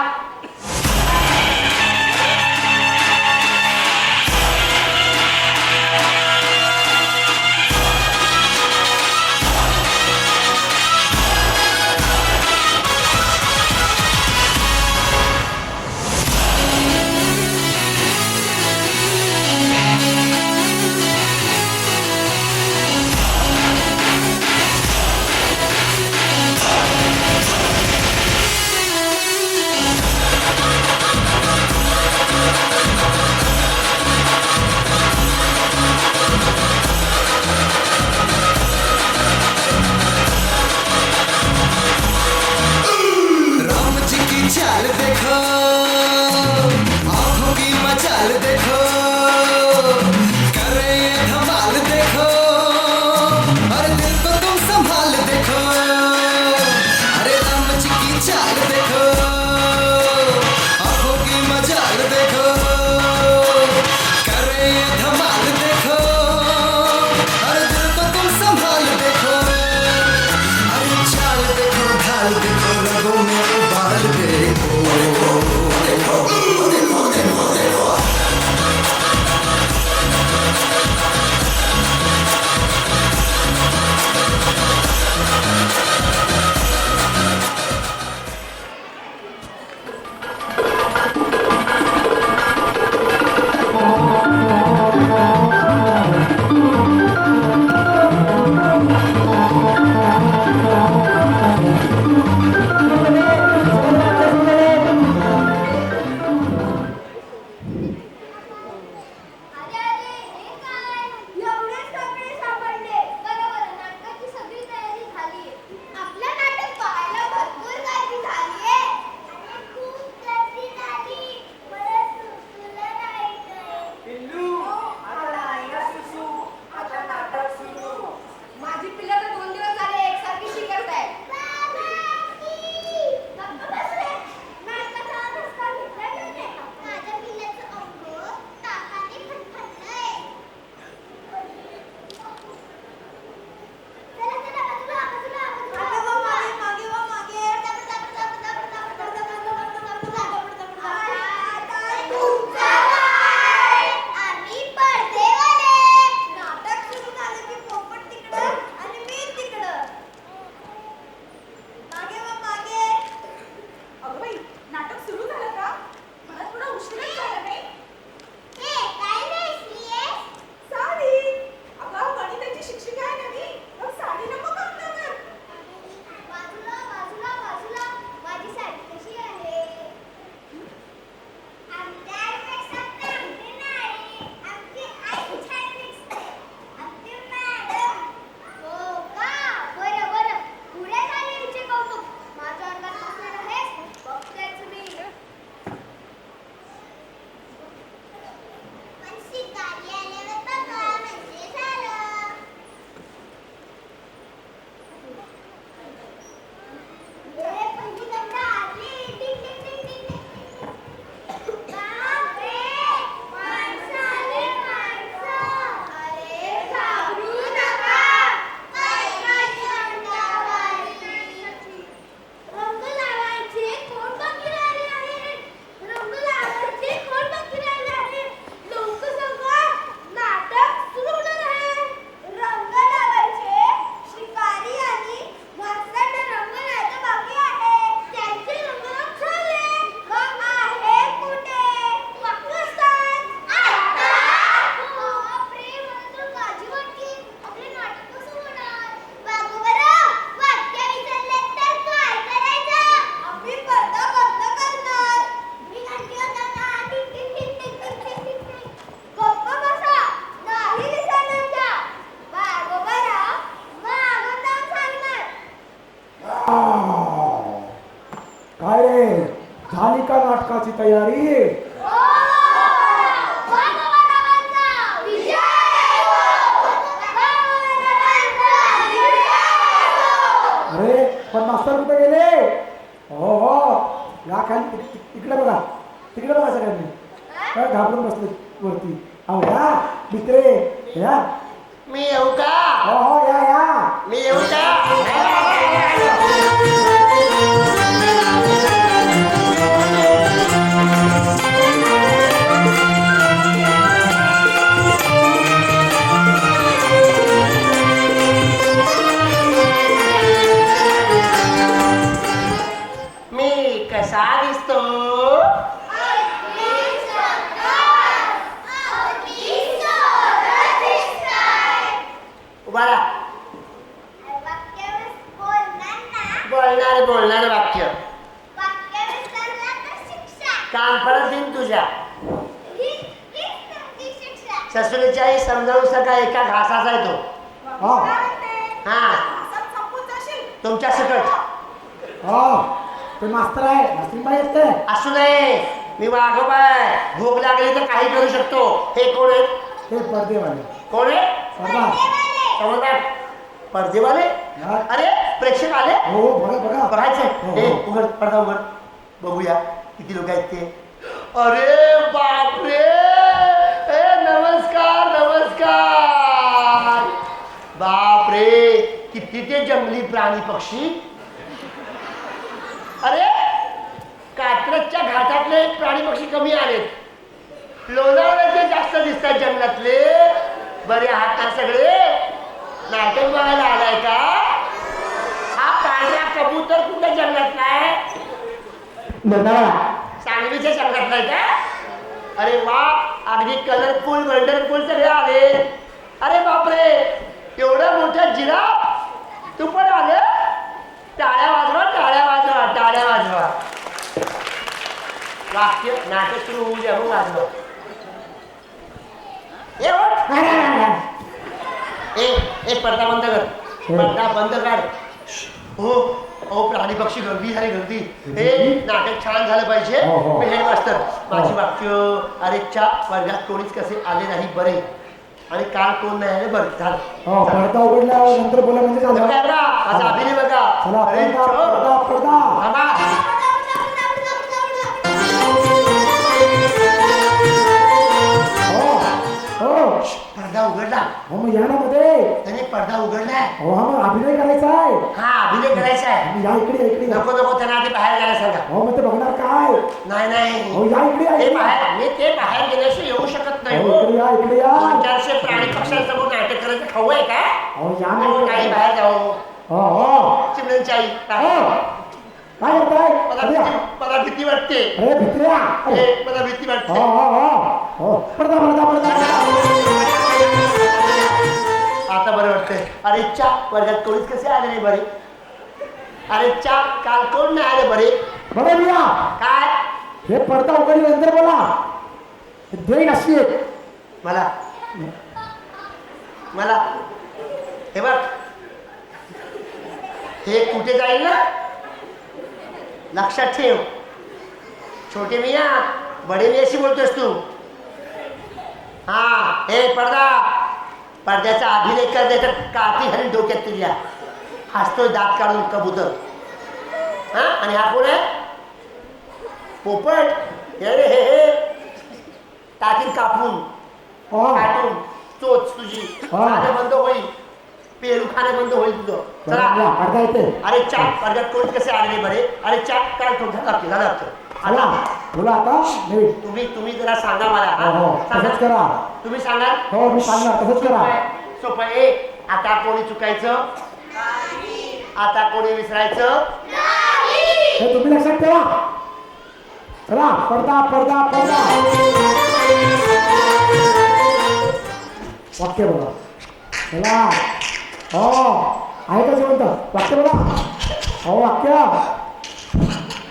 राम जी की चाल देखो आंखों की मचाल देखो करे ये धमाल देखो अरे दिल को तुम संभाल देखो अरे राम जी की चाल देखो आंखों की मचाल देखो करे ये धमाल देखो अरे दिल को तुम संभाल देखो अरे चाल देखो नाटक सुरू झालं का? मला थोडा उशीरच झाला नाही. काय नेसलीयेस? साडी. अगं गणिताची शिक्षिका आहे ना मी. मग साडी नको का अंगावर? बाजूला बाजूला बाजूला माझी साडी कशी आहे? आमच्यापेक्षा चांगली नाही. आमची आई छान दिसते. आमची मॅडम. हो का? बरं बरं. पुढे झाले हिचे कौतुक. माझ्या वर्गात बसणार आहेस? बघतेच मी. पण शिकारी आल्यावर बघा म्हणजे झालं. ए पंचगंगा आली. Tick tick tick tick tick. बापरे! माणसं आले माणसं. अरे घाबरू नका. काय पंचगंगावाली. रंग लावायचे कोण बाकी राहिले आहे? रंग लावायचे कोण बाकी राहिले आहे? लोक सांगा नाटक सुरू होणार आहे. रंग लावायचे शिकारी आणि माणसांना रंग लावायचे बाकी आहे. त्यांचे रंग झाले. मग आहे कुठे? पाकिस्तान. आता? बापरे, मला तर काळजी वाटते. आपले नाटक कसं होणार? बाबू बरं, वाक्य विसरले तर काय करायचं? आम्ही पडदा बंद करणार. मी घंटी वाजवणार. Tick tick tick tick tick tick tick tick. गप्प बसा. नाही विसरणार जा. बाबू बरं, मागून जाऊन सांगणार. काय रे झाली का नाटकाची तयारी? अरे पण मास्तर कुठे गेले? हो हो या खाली तिकडे बघा, तिकडे बघा सगळ्यांनी. काय घाबरून बसले वरती? अहो या मित्रे या. मी येऊ का? हो हो या या. मी येऊ का? मी कसा दिसतो? उभा राहा. बोलणार वाक्य. कान परत देईन तुझ्या. ससुरीच्या आई समजावू सका एका घासाचा आहे तो. हा हा असंच संपून जाशील. तुमच्या सकट हा ते मास्तर आहे. मास्तर आहेत ते. असू नये. मी वाघोबा आहे. भूक लागली तर काही करू शकतो. हे कोण आहेत? ते पडदेवाले. कोण आहे? सरदार. समजदार पडदेवाले. हा. अरे प्रेक्षक आले. हो बघा बघा. बघायचंय. हो, ए हो. उघड पडदा उघड. बघूया किती लोक आहेत ते. अरे बापरे. ए नमस्कार नमस्कार. बापरे किती ते जंगली प्राणी पक्षी. अरे कात्रजच्या घाटातले प्राणी पक्षी कमी आलेत. लोणावळ्याचे जास्त दिसतात जंगलातले. बरे आहात का सगळे? नाटक बघायला आलाय का? हा पांढरा कबूतर कुठल्या जंगलातला आहे? सांगलीच्या जंगलातला आहे का? अरे वा अगदी कलरफुल वंडरफुल सगळे आले. अरे बापरे एवढा मोठा जिराफ. तू पण आलं? टाळ्या वाजवा टाळ्या वाजवा टाळ्या वाजवा. वाक्य नाटक सुरू होऊ द्या. मग वाजवा. ए उठ. ए पडदा बंद कर. पडदा बंद कर. हो हो प्राणी पक्षी गर्दी झाली गर्दी. हे नाटक छान झालं पाहिजे. हो, हो. मी हेडमास्टर माझी वाक्य. अरेच्या वर्गात कोणीच कसे आले नाही बरे. आणि काल कोण नाही आले बरं झालं. हो पडदा उघडल्यावर नंतर बोला म्हणजे झालं. बघा ना, माझा अभिनय बघा. चला अरे पडदा चो. पडदा पडदा. थांबा. हो हो पडदा उघडला. हो मग या ना मध्ये. त्याने पडदा उघडलाय. हो हा मग अभिनय करायचा आहे. हा अभिनय करायचा आहे. या इकडे इकडे या. नको नको त्यांना आधी बाहेर जायला सांगा. हो मग ते बघणार काय. नाही नाही हो या इकडे या ते इकडे. बाहेर मी ते बाहेर गेल्याशिवाय येऊ शकत नाही. हो इकडे या इकडे या. 200-400 प्राणी पक्ष्यांसमोर नाटक करायचं खाऊ आहे का? हो या ना हो, इकडे. काही बाहेर जाऊ. हो हो चिमण्यांची आई हो. काय करताय मला अरे मला भीती वाटते. अरे भित्र्या अरे मला भीती हो वाटते. हो हो पडदा पडदा पडदा आता बरं वाटतंय. अरे चा वर्गात कोणीच कसे आले नाही बरे. अरे चा काल कोण नाही आले बरे. बरं बिया काय हे पडदा उघडल्यानंतर बोला देईन अशी आहे. मला मला हे बघ हे कुठे जाईल ना लक्षात ठेव. छोटे मिया बडे मी अशी बोलतोस तू. हा हे पडदा पडद्याचा अभिनय कर त्याच्यात काठी घालून डोक्यात तुझ्या हसतोय दात काढून कबूतर. हा आणि हा कोण आहे पोपट. हे रे हे टाकीन कापून काटून चोच तुझी खाणं बंद होईल. पेरू खाणं बंद होईल तुझं. चला पडदा येते अरे चा वर्गात कोणी कसे आले बरे. अरे चा काय तो झाला चला बोला आता नाही तुम्ही जरा सांगा मला. हो तसंच करा. तुम्ही सांगाल हो मी सांगणार तसंच करा. सोपं आहे. आता कोणी चुकायचं आता कोणी विसरायचं. हे तुम्ही लक्षात ठेवा. चला पडदा पडदा पडदा वाक्य बोला. चला हो आहे का जेवण वाक्य बोला. हो वाक्य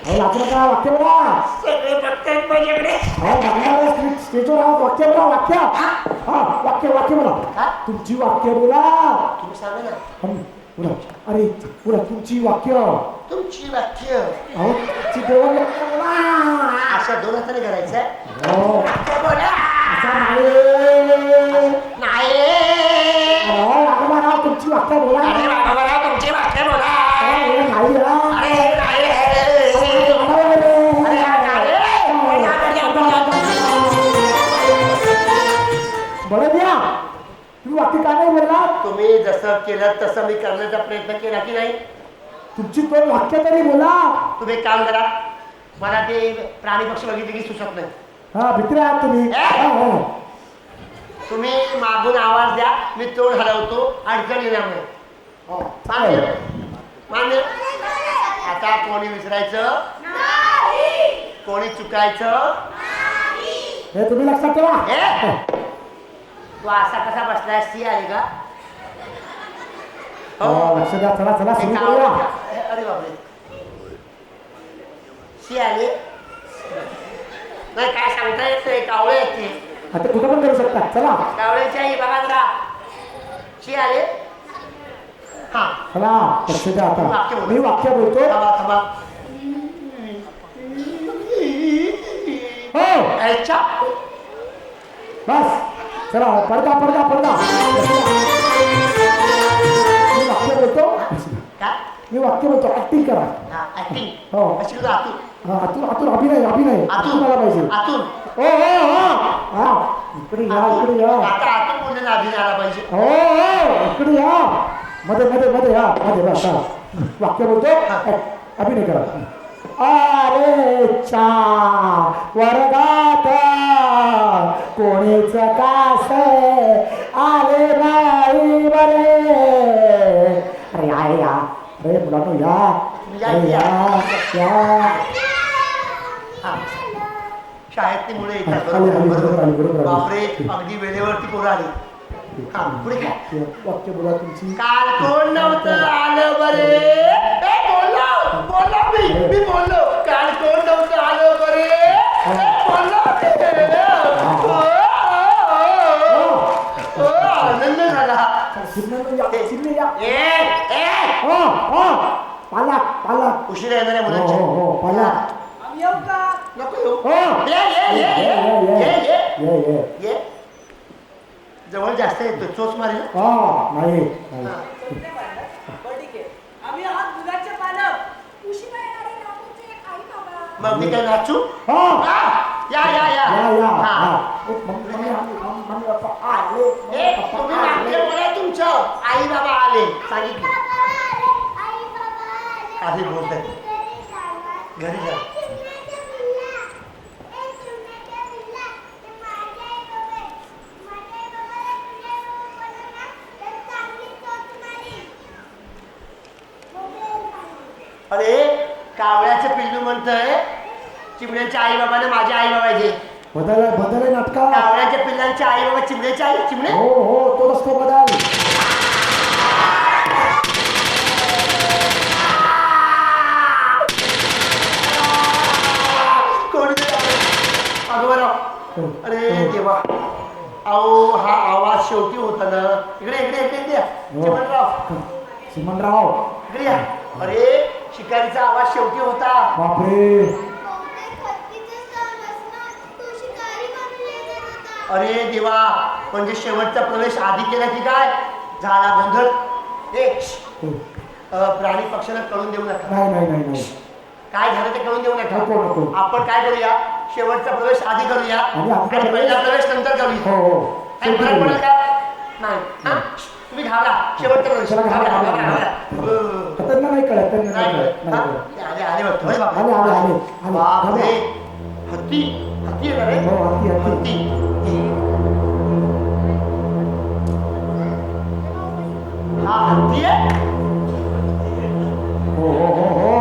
हो लाचू नका वाक्य बोला. सगळे बघतायत माझ्याकडे. हो बघणार स्टेजवर आहोत वाक्य बोला वाक्य. हा वाक्य वाक्य बोला. तुमची वाक्य बोला. तुम्ही सांगा ना बोला. अरे बोला तुमची वाक्य. तुमची वाक्य अहो तुमची जेवण बोला. अशा दोन हाताने करायचं. हो बोला असं नाही. नाही. अरे राघवराव तुमची वाक्य बोला. अरे बाबा तुमची वाक्य बोला. अरे नाही हा. अरे नाही. बरं द्या तुम्ही वाक्य का नाही बोलला. तुम्ही जसं केलं तसं मी करण्याचा प्रयत्न केला की नाही. तुमची दोन वाक्य तरी बोला. तुम्ही एक काम करा मला ते प्राणी पक्षी बघितले की सुचत नाही. हा भित्री आहात तुम्ही. तुम्ही मागून आवाज द्या मी तोंड हलवतो अडचण येण्यामुळे. मान्य मान्य. आता कोणी विसरायचं कोणी चुकायचं हे तुम्ही लक्षात ठेवा. तू असा कसा बसलाय सी आली का. हो लक्ष द्या. चला चला सुरू करूया. अरे बापरे सी आली नाही काय सांगता येत नाही. कावळे आहेत ते. आता कुठं पण करू शकता. चला कावळ्याच्या ही बघा जरा शी आले. हा चला लक्ष द्या. आता वाक्य बोल. मी वाक्य बोलतो. थांबा थांबा. हो अच्छा बस चला पडदा पडदा पडदा. मी वाक्य बोलतो. काय मी वाक्य बोलतो ऍक्टिंग करा. हा ऍक्टिंग हो अशी तुझं आतून हा आतून आतून अभिनय अभिनय आतून आला पाहिजे. आतून हो हो हो हा इकडे या इकडे या. आता आतून बोललेला अभिनय आला पाहिजे. हो हो इकडे या. मध्ये मध्ये मध्ये या मध्ये बस. वाक्य बोलतो अभिनय करा. अरे चा वर्गात कोणीच कास आले नाही बरे. अरे आहे या. अरे मुलांनो या. अरे या या. हा शाळेतली मुलं येतात. आली, आली, बरोबर आली, बरोबर आली. बापरे अगदी वेळेवरती पोरं आली. हा पुढे काय वाक्य बोला तुमची. काल कोण नव्हतं आलं बरे. बोललो बोललो मी बोललो. काल कोण नव्हतं आलं बरे. बोललो आनंद झाला. चिमणे या. ए ए हो हो पालक पालक. उशिरा येणार आहे हो मुलांच्या. हो हो पालक. आम्ही येऊ का? नको येऊ. हो ये ये ये ये ये ये ये ये ये. ये जवळ जास्त येतो चोच मारेल. हा नाही नाही. बरं ठीक आहे. आम्ही आहात मुलांचे पालक. उशिरा येणारे राहुलचे आई बाबा. मग मी काय नाचू. हो या या या या या हा. हा. मम्मी पप्पा आले. ए तुम्ही नाचले मला तुमचं आई बाबा आले सांगितलं. बाबा आले, आई बाबा आले. काही बोलताय घरी जावा. घरी जा. चिमण्याच्या पिल्ला. ए चिमण्याच्या पिल्ला. ते माझे आई बाबा आहे. माझे आई बाबाला तुझ्या बाबा बोलला ना, तर चांगली चोच मारीन. बोबडे. अरे कावळ्या पिल्लू म्हणतोय चिमण्याच्या आई बाबाने माझ्या आई बाबाचे, बदल आहे नाटका. कावळ्याच्या पिल्लांच्या आई बाबा चिमण्याच्या आई चिमणे. हो हो, तो असतो बदल. अगोदर अरे देवा, अहो हा आवाज शेवटी होता ना. इकडे इकडे इकडे इकडे या. चिमणराव चिमणराव, इकडे या. अरे शिकारीचा आवाज शेवटी होता. बापरे. बहुतेक हत्तीचंच काम असणार. तो शिकारी म्हणून येत होता. अरे देवा, म्हणजे शेवटचा प्रवेश आधी केला की काय झाला गोंधळ. प्राणी पक्षांना कळून देऊ नका. नाही नाही नाही नाही. काय झालं ते कळून देऊ नको, नका. नको. आपण काय करूया, शेवटचा प्रवेश आधी करूया आणि आता आणि पहिला प्रवेश नंतर करूया. हो हो. काय फरक पडेल का? नाही हा? तुम्ही घाबरा, शेवटचा प्रवेश चला, घाबरा, घाबरा, घाबरा. घाबरा. त्यांना नाही कळत, त्यांना नाही नाही कळत. कळत, हा? नाही कळत. आले आले बघ. अरे बाप. आले आले आले आले. बापरे, घाबरा. हत्ती हत्ती आहे का रे? हो, हत्ती, हत्ती. हत्ती. हा हत्ती आहे. हो हो हो हो.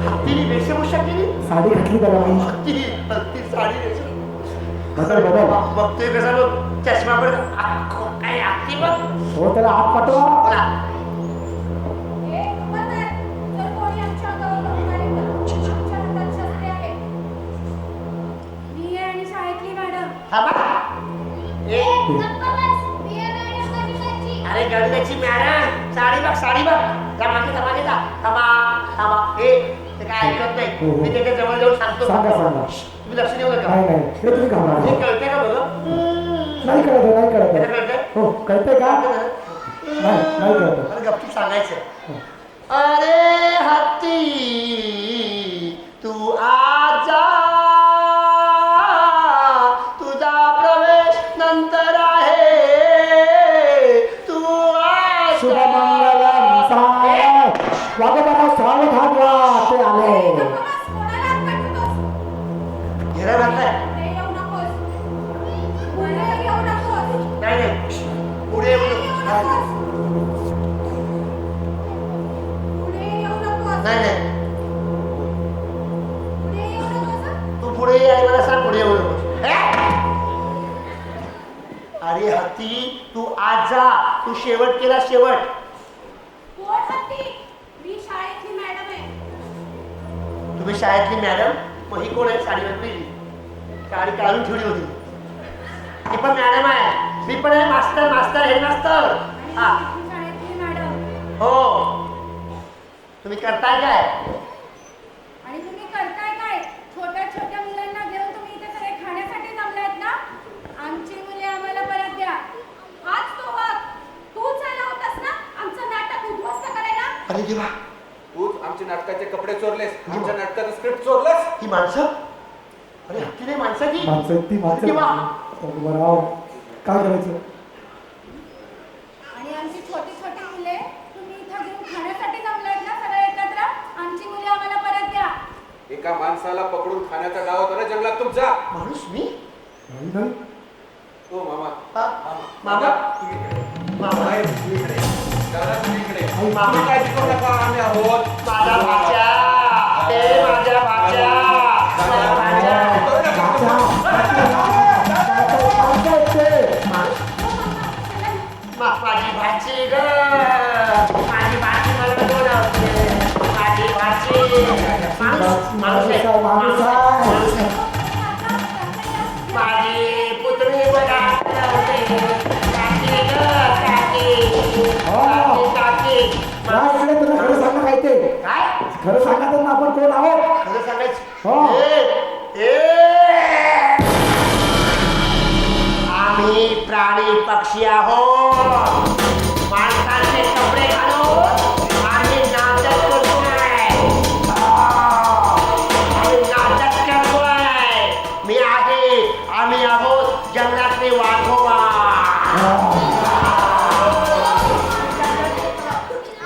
हत्तीने वेशभूषा केली. साडी घातली त्याला मी. हत्ती हत्ती साडी वेशभूषा. बदल बदल. बघतोय कसा बघ, चष्मा पण काय हत्ती बघ. हो, त्याला आत पाठवा. बोला. ए, खबरदार. जर कोणी आमच्या अंगावर बघून आले तर आमच्या हातात शस्त्रे आहेत. मी आहे आणि शाळेतली मॅडम. थांबा. ए, गप्पा बस. मी आहे मॅडम गणिताची. अरे गणिताची मॅडम, साडी बघ साडी बघ. त्या मागे त्या मागे जा. थांबा थांबा. ए, ते काय ऐकत नाही. हो, हो. मी त्याच्या जवळ जाऊन सांगतो. सांगा, सांगा. तुम्ही लक्ष देऊ नका. नाही नाही, हे तुम्ही घाबरा. हे कळतंय का बघ? नाही कळत, नाही त्याला कळत. कळतंय? हो, कळतंय का? नाही नाही कळत. मला गप्पी सांगायचं. अरे हत्ती तू आजा, तुझा प्रवेश नंतर आहे. तू शुभमंगलम साय. वाघोबाला सावधान व्हा, ते आले. गप्पा बस. कोणाला हात पाठवतोस? घेरा घातलाय. पुढे येऊ नकोस. पुढे येऊ नकोस. नाही नाही, पुढे येऊ नको. पुढे येऊ नकोस. नाही नाही, पुढे येऊ नकोस हं? तू पुढे ये आणि मला सांग पुढे येऊ नको. अरे हत्ती तू आज जा, तू शेवट केला शेवट. कोण हत्ती? मी शाळेतली मॅडम आहे. तुम्ही शाळेतली मॅडम, मग ही कोण आहे? साडी घातलेली, साडी काढून ठेवली होती. ती पण मॅडम आहे. मी पण आहे मास्तर, मास्तर हेडमास्तर. हा मी शाळेतली मॅडम. हो. तुम्ही करताय काय? आणि तुम्ही करताय काय? छोट्या छोट्या मुलांना घेऊन तुम्ही इथे सगळे खाण्यासाठी जमलायत ना? आमची मुले आम्हाला परत द्या. हाच तो वाघ. तूच आला होतास ना आमचं नाटक उद्ध्वस्त करायला? अरे देवा, तूच आमच्या नाटकाचे कपडे चोरलेस, आमच्या नाटकाचं स्क्रिप्ट चोरलंस. ही माणसं. अरे हत्ती नाही, माणसं ती. माणसं ती माणसं. देवा. बरं, काय करायचं? आणि आमची छोटी छोटी मुले तुम्ही इथं घेऊन खाण्यासाठी जमलायत ना सगळे एकत्र? आमची मुले आम्हाला परत द्या. एका माणसाला पकडून खाण्याचा डाव होता ना जंगलात तुमचा. माणूस मी? नाही नाही. हो मामा. हा? मामा? तुम्ही इकडे. मामा. नाही, तुम्ही इकडे. दादा तुम्ही इकडे. मामा. तुम्ही काळजी करू नका, आम्ही आहोत. माझा भाच्या, ते माझ्या भाच्या, माझा भाच्या. माझी भाची ग, माझी भाची मला बोलावते. माझी भाची. माणूस आहे, माणूस आहे. माझी पुतणी बघा बोलावते. काकी ग, काकी. काकी, काकी. काय इकडे तुम्ही खरं सांगा काय ते? काय? खरं सांगा तर ना, आपण कोण आहोत? खरं सांगायचं? हो. आम्ही प्राणी पक्षी आहोत. माणसाचे कपडे घालून आम्ही नाटक करतोय. आम्ही नाटक करतोय. मी आहे, आम्ही आहोत जंगलातले वाघोबा.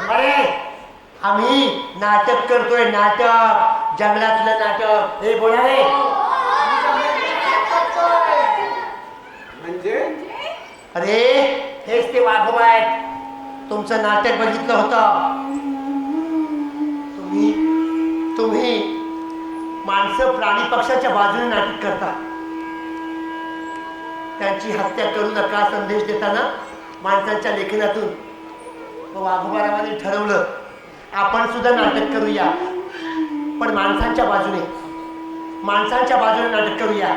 अरे आम्ही नाटक करतोय, नाटक, जंगलातलं नाटक. हे बोला रे. म्हणजे अरे हेच ते वाघोबा आहेत. तुमचं नाटक बघितलं होतं. तुम्ही प्राणी पक्षाच्या बाजूने नाटक करतात. त्यांची हत्या करू नका संदेश देताना माणसांच्या लेखनातून वाघोबारावांनी ठरवलं आपण सुद्धा नाटक करूया, पण माणसांच्या बाजूने नाटक करूया.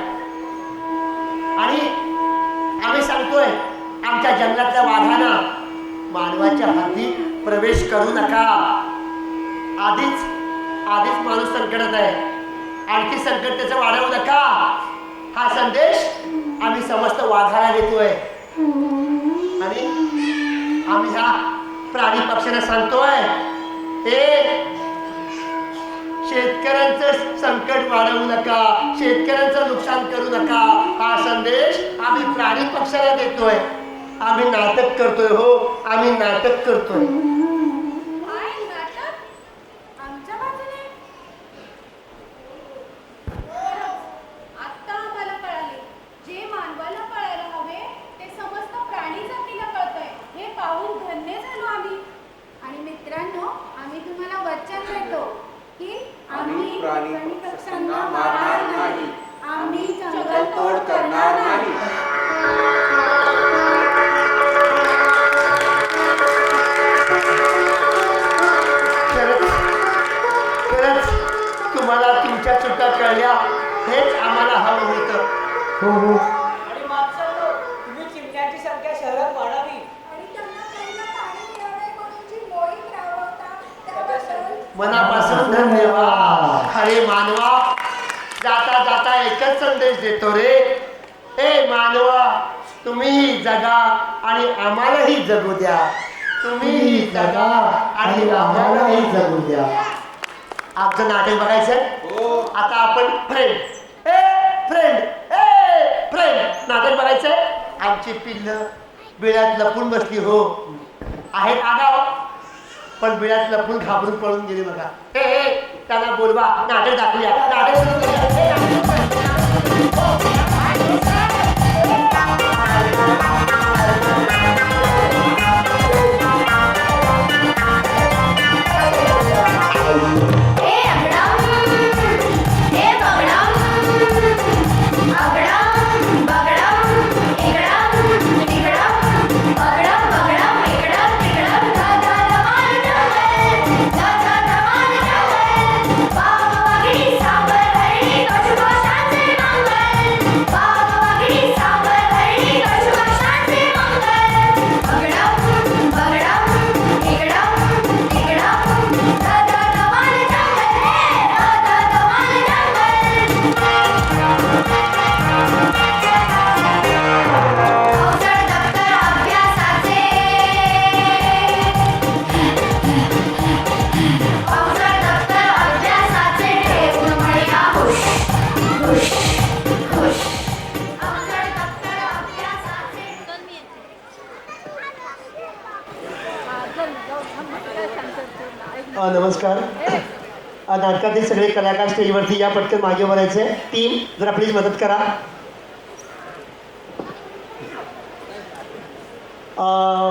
आणि आम्ही सांगतोय आमच्या जंगलातल्या वाघांना मानवाच्या हद्दीत प्रवेश करू नका. आधीच माणूस संकटात आहे, आणखी संकट त्याचं वाढवू नका. हा संदेश आम्ही समस्त वाघाला देतोय आणि आम्ही ह्या प्राणी पक्षांना सांगतोय हे शेतकऱ्यांचं संकट वाढवू नका, शेतकऱ्यांचं नुकसान करू नका. हा संदेश आम्ही प्राणी पक्षाला देतोय. आम्ही नाटक करतोय, हो आम्ही नाटक करतोय. काय नाटक आमच्या बाजूने? आता आम्हाला कळाले, जे मानवाला कळायला हवे ते समस्त प्राणी जातीला कळतंय. हे पाहून धन्य झालो आम्ही. आणि मित्रांनो, आम्ही तुम्हाला वचन देतो की आम्ही प्राणी पक्ष्यांना मारणार नाही, आम्ही जंगलतोड करणार नाही. खरंच तुम्हाला तुमच्या चुका कळल्या, हेच आम्हाला हवं होतं. हो हो आणि माणसांनो, तुम्ही चिमण्यांची संख्या शहरात वाढावी. आणि त्यांना प्यायला पाणी मिळावे म्हणून जी मोहीम राबवता त्याबद्दल मनापासून धन्यवाद. अरे मानवा, जाता जाता एकच संदेश देतो रे. ए मानवा, तुम्हीही जगा आणि आम्हालाही जगू द्या. तुम्हीही जगा आणि आम्हालाही जगू द्या. आमचं नाटक बघायचं हो. आता आपण फ्रेंड नाटक बघायचंय. आमची पिल्लं बिळात लपून बसली, हो आहेत आगाव, पण बिळात लपून घाबरून पळून गेली बघा. त्यांना बोलवा, नाटक दाखवूया. नाटक सुरू करूया. नमस्कार. नाटकातील सगळे कलाकार स्टेजवरती या, पटकन मागे वरायचे. टीम जरा प्लीज मदत करा.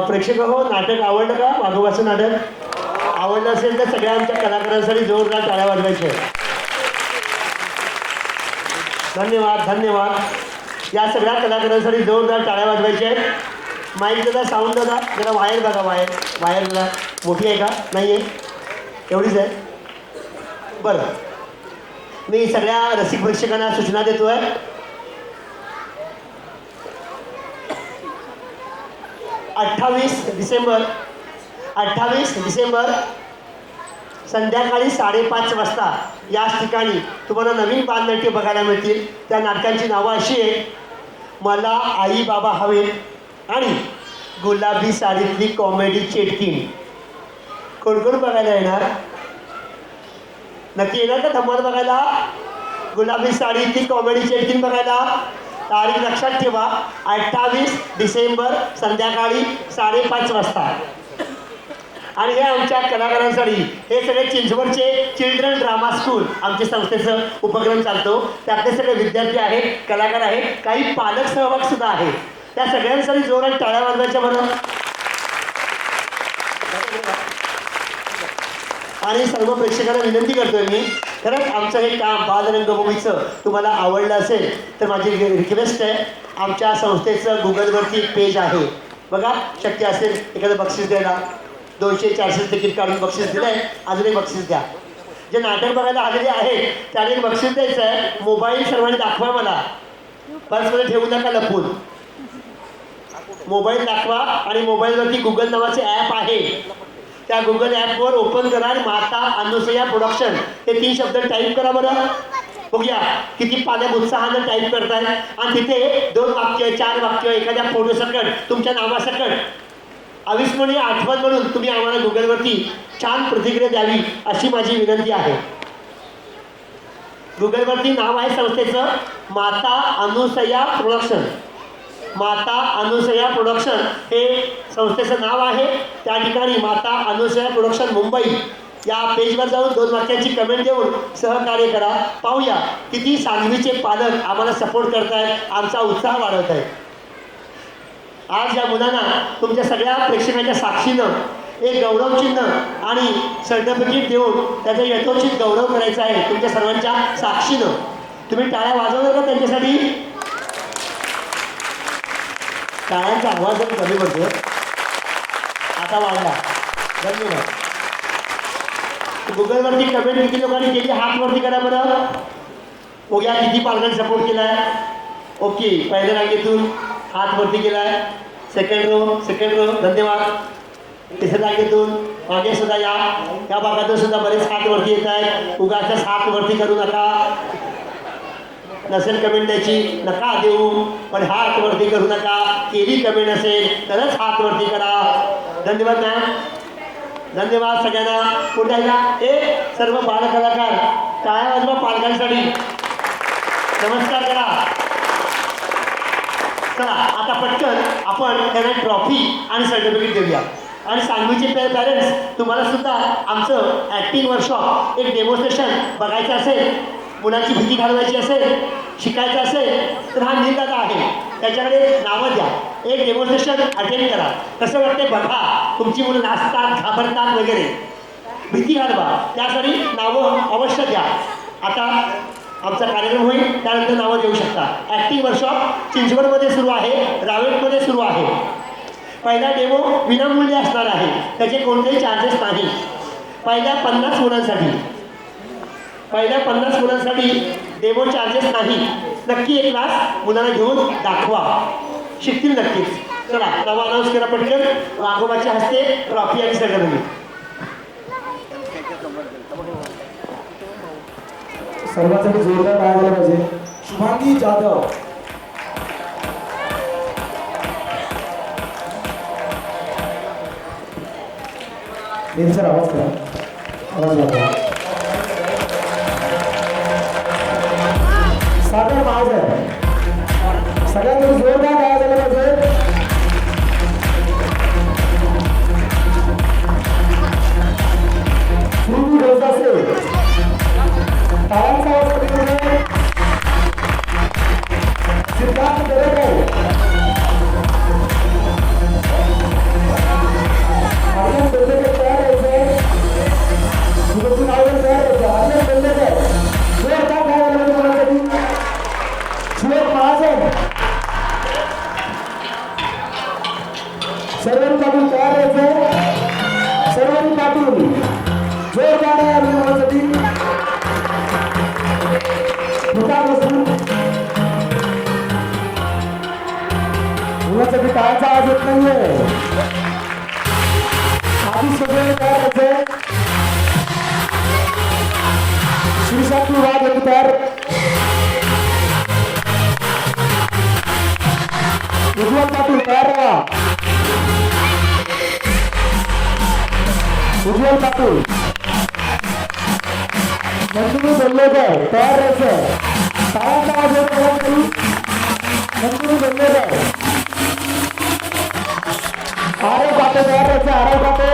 प्रेक्षक हो, नाटक आवडलं का? वाघोबाचं नाटक आवडलं असेल तर सगळ्या आमच्या कलाकारांसाठी जोरदार टाळ्या वाजवायच्या. धन्यवाद धन्यवाद. या सगळ्या कलाकारांसाठी जोरदार टाळ्या वाजवायच्या आहेत. माईक दादा, साऊंड दादा, जरा वायर बघा. वायर जरा मोठी आहे का? नाही आहे, एवढीच आहे. बरं, मी सगळ्या रसिक प्रेक्षकांना सूचना देतोय. 28 डिसेंबर संध्याकाळी 5:30 वाजता याच ठिकाणी तुम्हाला नवीन बालनाट्य बघायला मिळतील. त्या नाटकांची नावं अशी आहे: मला आई बाबा हवे आणि गुलाबी साडीतली कॉमेडी चेटकीण. कोण कोण बघायला येणार? नक्की येणार का धमाल बघायला? गुलाबी साडीतली कॉमेडी चेटकीण बघायला? तारीख लक्षात ठेवा, 28 डिसेंबर संध्याकाळी 5:30 वाजता. आणि हे आमच्या कलाकारांसाठी हे सगळे चिंचवडचे चिल्ड्रन ड्रामा स्कूल आमच्या संस्थेचं उपक्रम चालतो. त्यातले सगळे विद्यार्थी आहेत, कलाकार आहेत, काही पालक सहभाग सुद्धा आहेत. त्या सगळ्यांसाठी जोरात टाळ्या वाजवायच्या बरं. आणि सर्व प्रेक्षकांना विनंती करतोय मी खरंच आमचं हे काम बालरंगभूमीचं तुम्हाला आवडलं असेल तर माझी रिक्वेस्ट आहे, आमच्या संस्थेचं गुगलवरती एक पेज आहे बघा, शक्य असेल एखादं बक्षीस द्यायला. 200-400 तिकीट काढून बक्षीस दिलं आहे, अजून एक बक्षीस द्या. जे नाटक बघायला आलेले आहेत त्याने एक बक्षीस द्यायचं आहे. मोबाईल सर्वांनी दाखवा मला, पर्समध्ये ठेवू नका लपून. मोबाईल दाखवा आणि मोबाईलवरती गुगल नावाचे ॲप आहे, त्या गुगल ॲपवर ओपन करा आणि माता अनुसया प्रोडक्शन हे 3 शब्द टाईप करा बरं. बघूया किती पाण्यात उत्साहानं टाईप करताय. आणि तिथे 2 वाक्य 4 वाक्य एखाद्या फोटोसकट तुमच्या नावासकट अविस्मरणीय आठवण म्हणून तुम्ही आम्हाला गुगलवरती छान प्रतिक्रिया द्यावी अशी माझी विनंती आहे. गुगलवरती नाव आहे संस्थेचं माता अनुसया प्रोडक्शन. माता अनुसया प्रोडक्शन हे संस्थेचं नाव आहे. त्या ठिकाणी माता अनुसया प्रोडक्शन मुंबई या पेजवर जाऊन 2 वाक्यांची कमेंट देऊन सहकार्य करा. पाहूया किती सांगलीचे पालक आम्हाला सपोर्ट करतायत, आमचा उत्साह वाढवत आहे. आज या मुलांना तुमच्या सगळ्या प्रेक्षकांच्या साक्षीनं एक गौरवचिन्ह आणि सर्टिफिकेट देऊन त्याचा यथोचित गौरव करायचा आहे. तुमच्या सर्वांच्या साक्षीनं तुम्ही टाळ्या वाजवणार का त्यांच्यासाठी? टाळ्यांचा आवाज जर कमी पडतो, आता वाढला. धन्यवाद. गुगलवरती कमेंट किती लोकांनी केली हात वरती करा बरं. बघूया किती पालकांनी सपोर्ट केला आहे. ओके, पहिल्या रांगेतून हात वरती केला आहे. सेकंड रो धन्यवाद. तिसऱ्या रांगेतून मागे सुद्धा या भागातून सुद्धा बरेच हात वरती येत आहेत. उगाचच हात वरती करू नका. नसेल कमेंट द्यायची नका देऊ, पण हात वरती करू नका. केली कमेंट असेल तरच हात वरती करा. धन्यवाद मॅम, धन्यवाद सगळ्यांना. पुढे सर्व बालकलाकार टाळ्या वाजवा पालकांसाठी. नमस्कार करा. चला आता पटकन आपण त्यांना ट्रॉफी आणि सर्टिफिकेट देऊया. आणि सांगलीचे पॅरेंट्स तुम्हाला सुद्धा आमचं ॲक्टिंग वर्कशॉप एक डेमॉन्स्ट्रेशन बघायचं असेल, मुलांची भीती घालवायची असेल, शिकायचं असेल तर हा नीलदादा आहे, त्याच्याकडे नावं द्या. एक डेमॉन्स्ट्रेशन अटेंड करा. कसं वाटते बघा. तुमची मुलं नाचतात, घाबरतात वगैरे, भीती घालवा, त्यासाठी नावं अवश्य द्या. आता आमचा कार्यक्रम होईल त्यानंतर नावं देऊ शकता. ॲक्टिंग वर्कशॉप चिंचवडमध्ये सुरू आहे, रावेतमध्ये सुरू आहे. पहिला डेमो विनामूल्य असणार आहे, त्याचे कोणतेही चार्जेस नाही. पहिल्या 50 मुलांसाठी डेमो चार्जेस नाही. नक्की एक क्लास मुलांना घेऊन दाखवा, शिकतील नक्कीच. चला नाव अनाऊन्स करा पटकन. वाघोबाच्या हस्ते ट्रॉफी आणि सर्टिफिकेट. सर्वांसाठी जोरदार टाळ्या झाल्या पाहिजे. शुभांगी जाधव, सर आवाज करा, आवाज वाढवा. सागर महाजन, सगळ्यांसाठी जोरदार टाळ्या झाल्या पाहिजे. श्रुती ढोसासे, टाळ्यांचा आवाज कमी करू. सिद्धार्थ दरेकर, अर्जुन बेल्लेकर तयार व्हायचे. सुदर्शन आवडे तयार व्हायचे. अर्जुन बेल्लेकर जोरदार टाळ्या झाल्या पाहिजे. सुरेश महाजन, सर्वांनी पाटील तयार व्हायचे. सर्वांनी पाटील जोरदार आहे अभिनयासाठी. मुलासाठी टाळ्यांचा आवाज येत नाहीये. आधी सगळे तयार व्हायचे. श्रीशांती वाघ यांनी तयार. उज्ज्वल पाटील तयार राहा. उज्ज्वल पाटील, नंदिनी बेल्लेकर तयार राहायचं. टाळ्यांचा आवाज येत नाही. नंदिनी बेल्लेकर, आरव पाटे तयार राहायचं. आरव पाटे,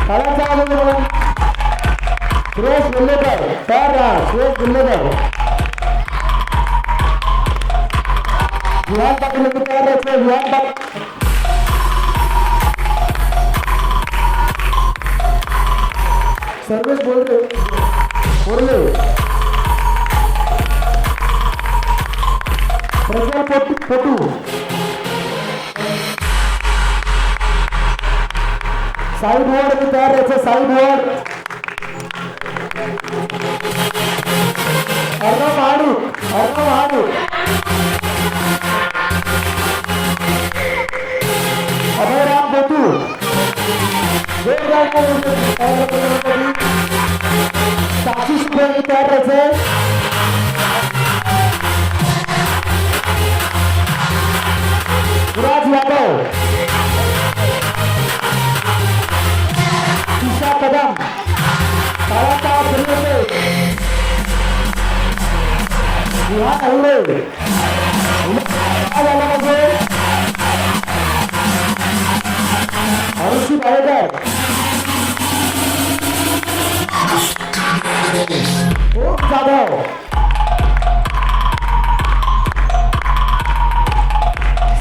टाळ्यांचा आवाज येत नाही. सुरेश बेल्लेकर तयार राहा. सुरेश बेल्लेकर, विहान पाटील यांनी तयार राहायचं. विहान पाटील, सर्वेश बोलले प्रज्वल पटू साईड वॉर्ड मी तयार यायचं साईड वॉर्ड अर्णव महाडूक अभयराम बोतू साक्षी सुद्धा मी तयार यायचंय विराज यादव ईशा कदम बाळासाहेब फिरवते विहान अहिरे झाला म्हणजे अरुषी बाळेकर ओम जाधव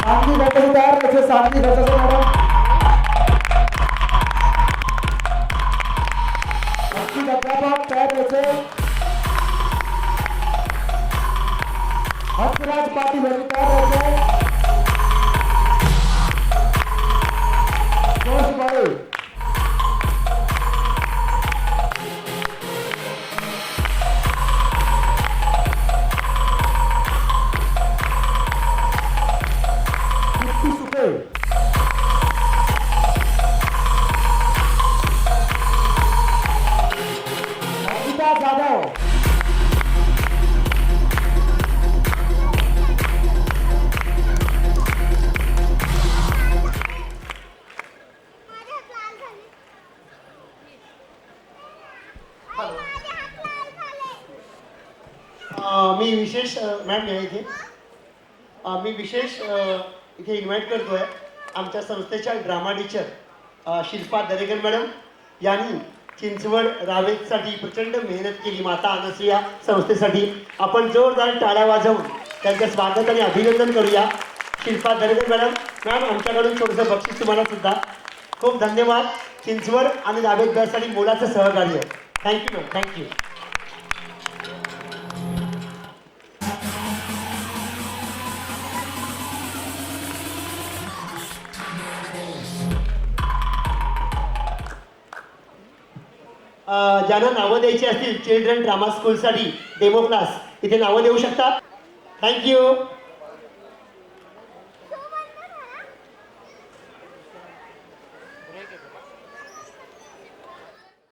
सांगली गटाचे तयार त्याचे सांगली गटाचे मॅडम अगदी अध्यापक तयार त्याचे हर्षराज पाटील यांनी तयार त्याचे जोश बाळे अंकिता जाधव मी विशेष मॅम या इथे मी विशेष इथे इन्व्हाइट करतोय आमच्या संस्थेच्या drama teacher Shilpa Darekar madam यांनी चिंचवड रावेतसाठी प्रचंड मेहनत केली माता अनसुया संस्थेसाठी. आपण जोरदार टाळ्या वाजवून त्यांचं स्वागत आणि अभिनंदन करूया. शिल्पा दरेकर मॅडम मॅम आमच्याकडून थोडंसं बक्षीस तुम्हाला सुद्धा. खूप धन्यवाद. चिंचवड आणि रावेत दरसाठी मोलाचं सहकार्य. Thank you ma'am thank you. ज्यांना नावं द्यायची असतील चिल्ड्रन ड्रामा स्कूलसाठी डेमो क्लास इथे नावं देऊ शकता. थँक्यू.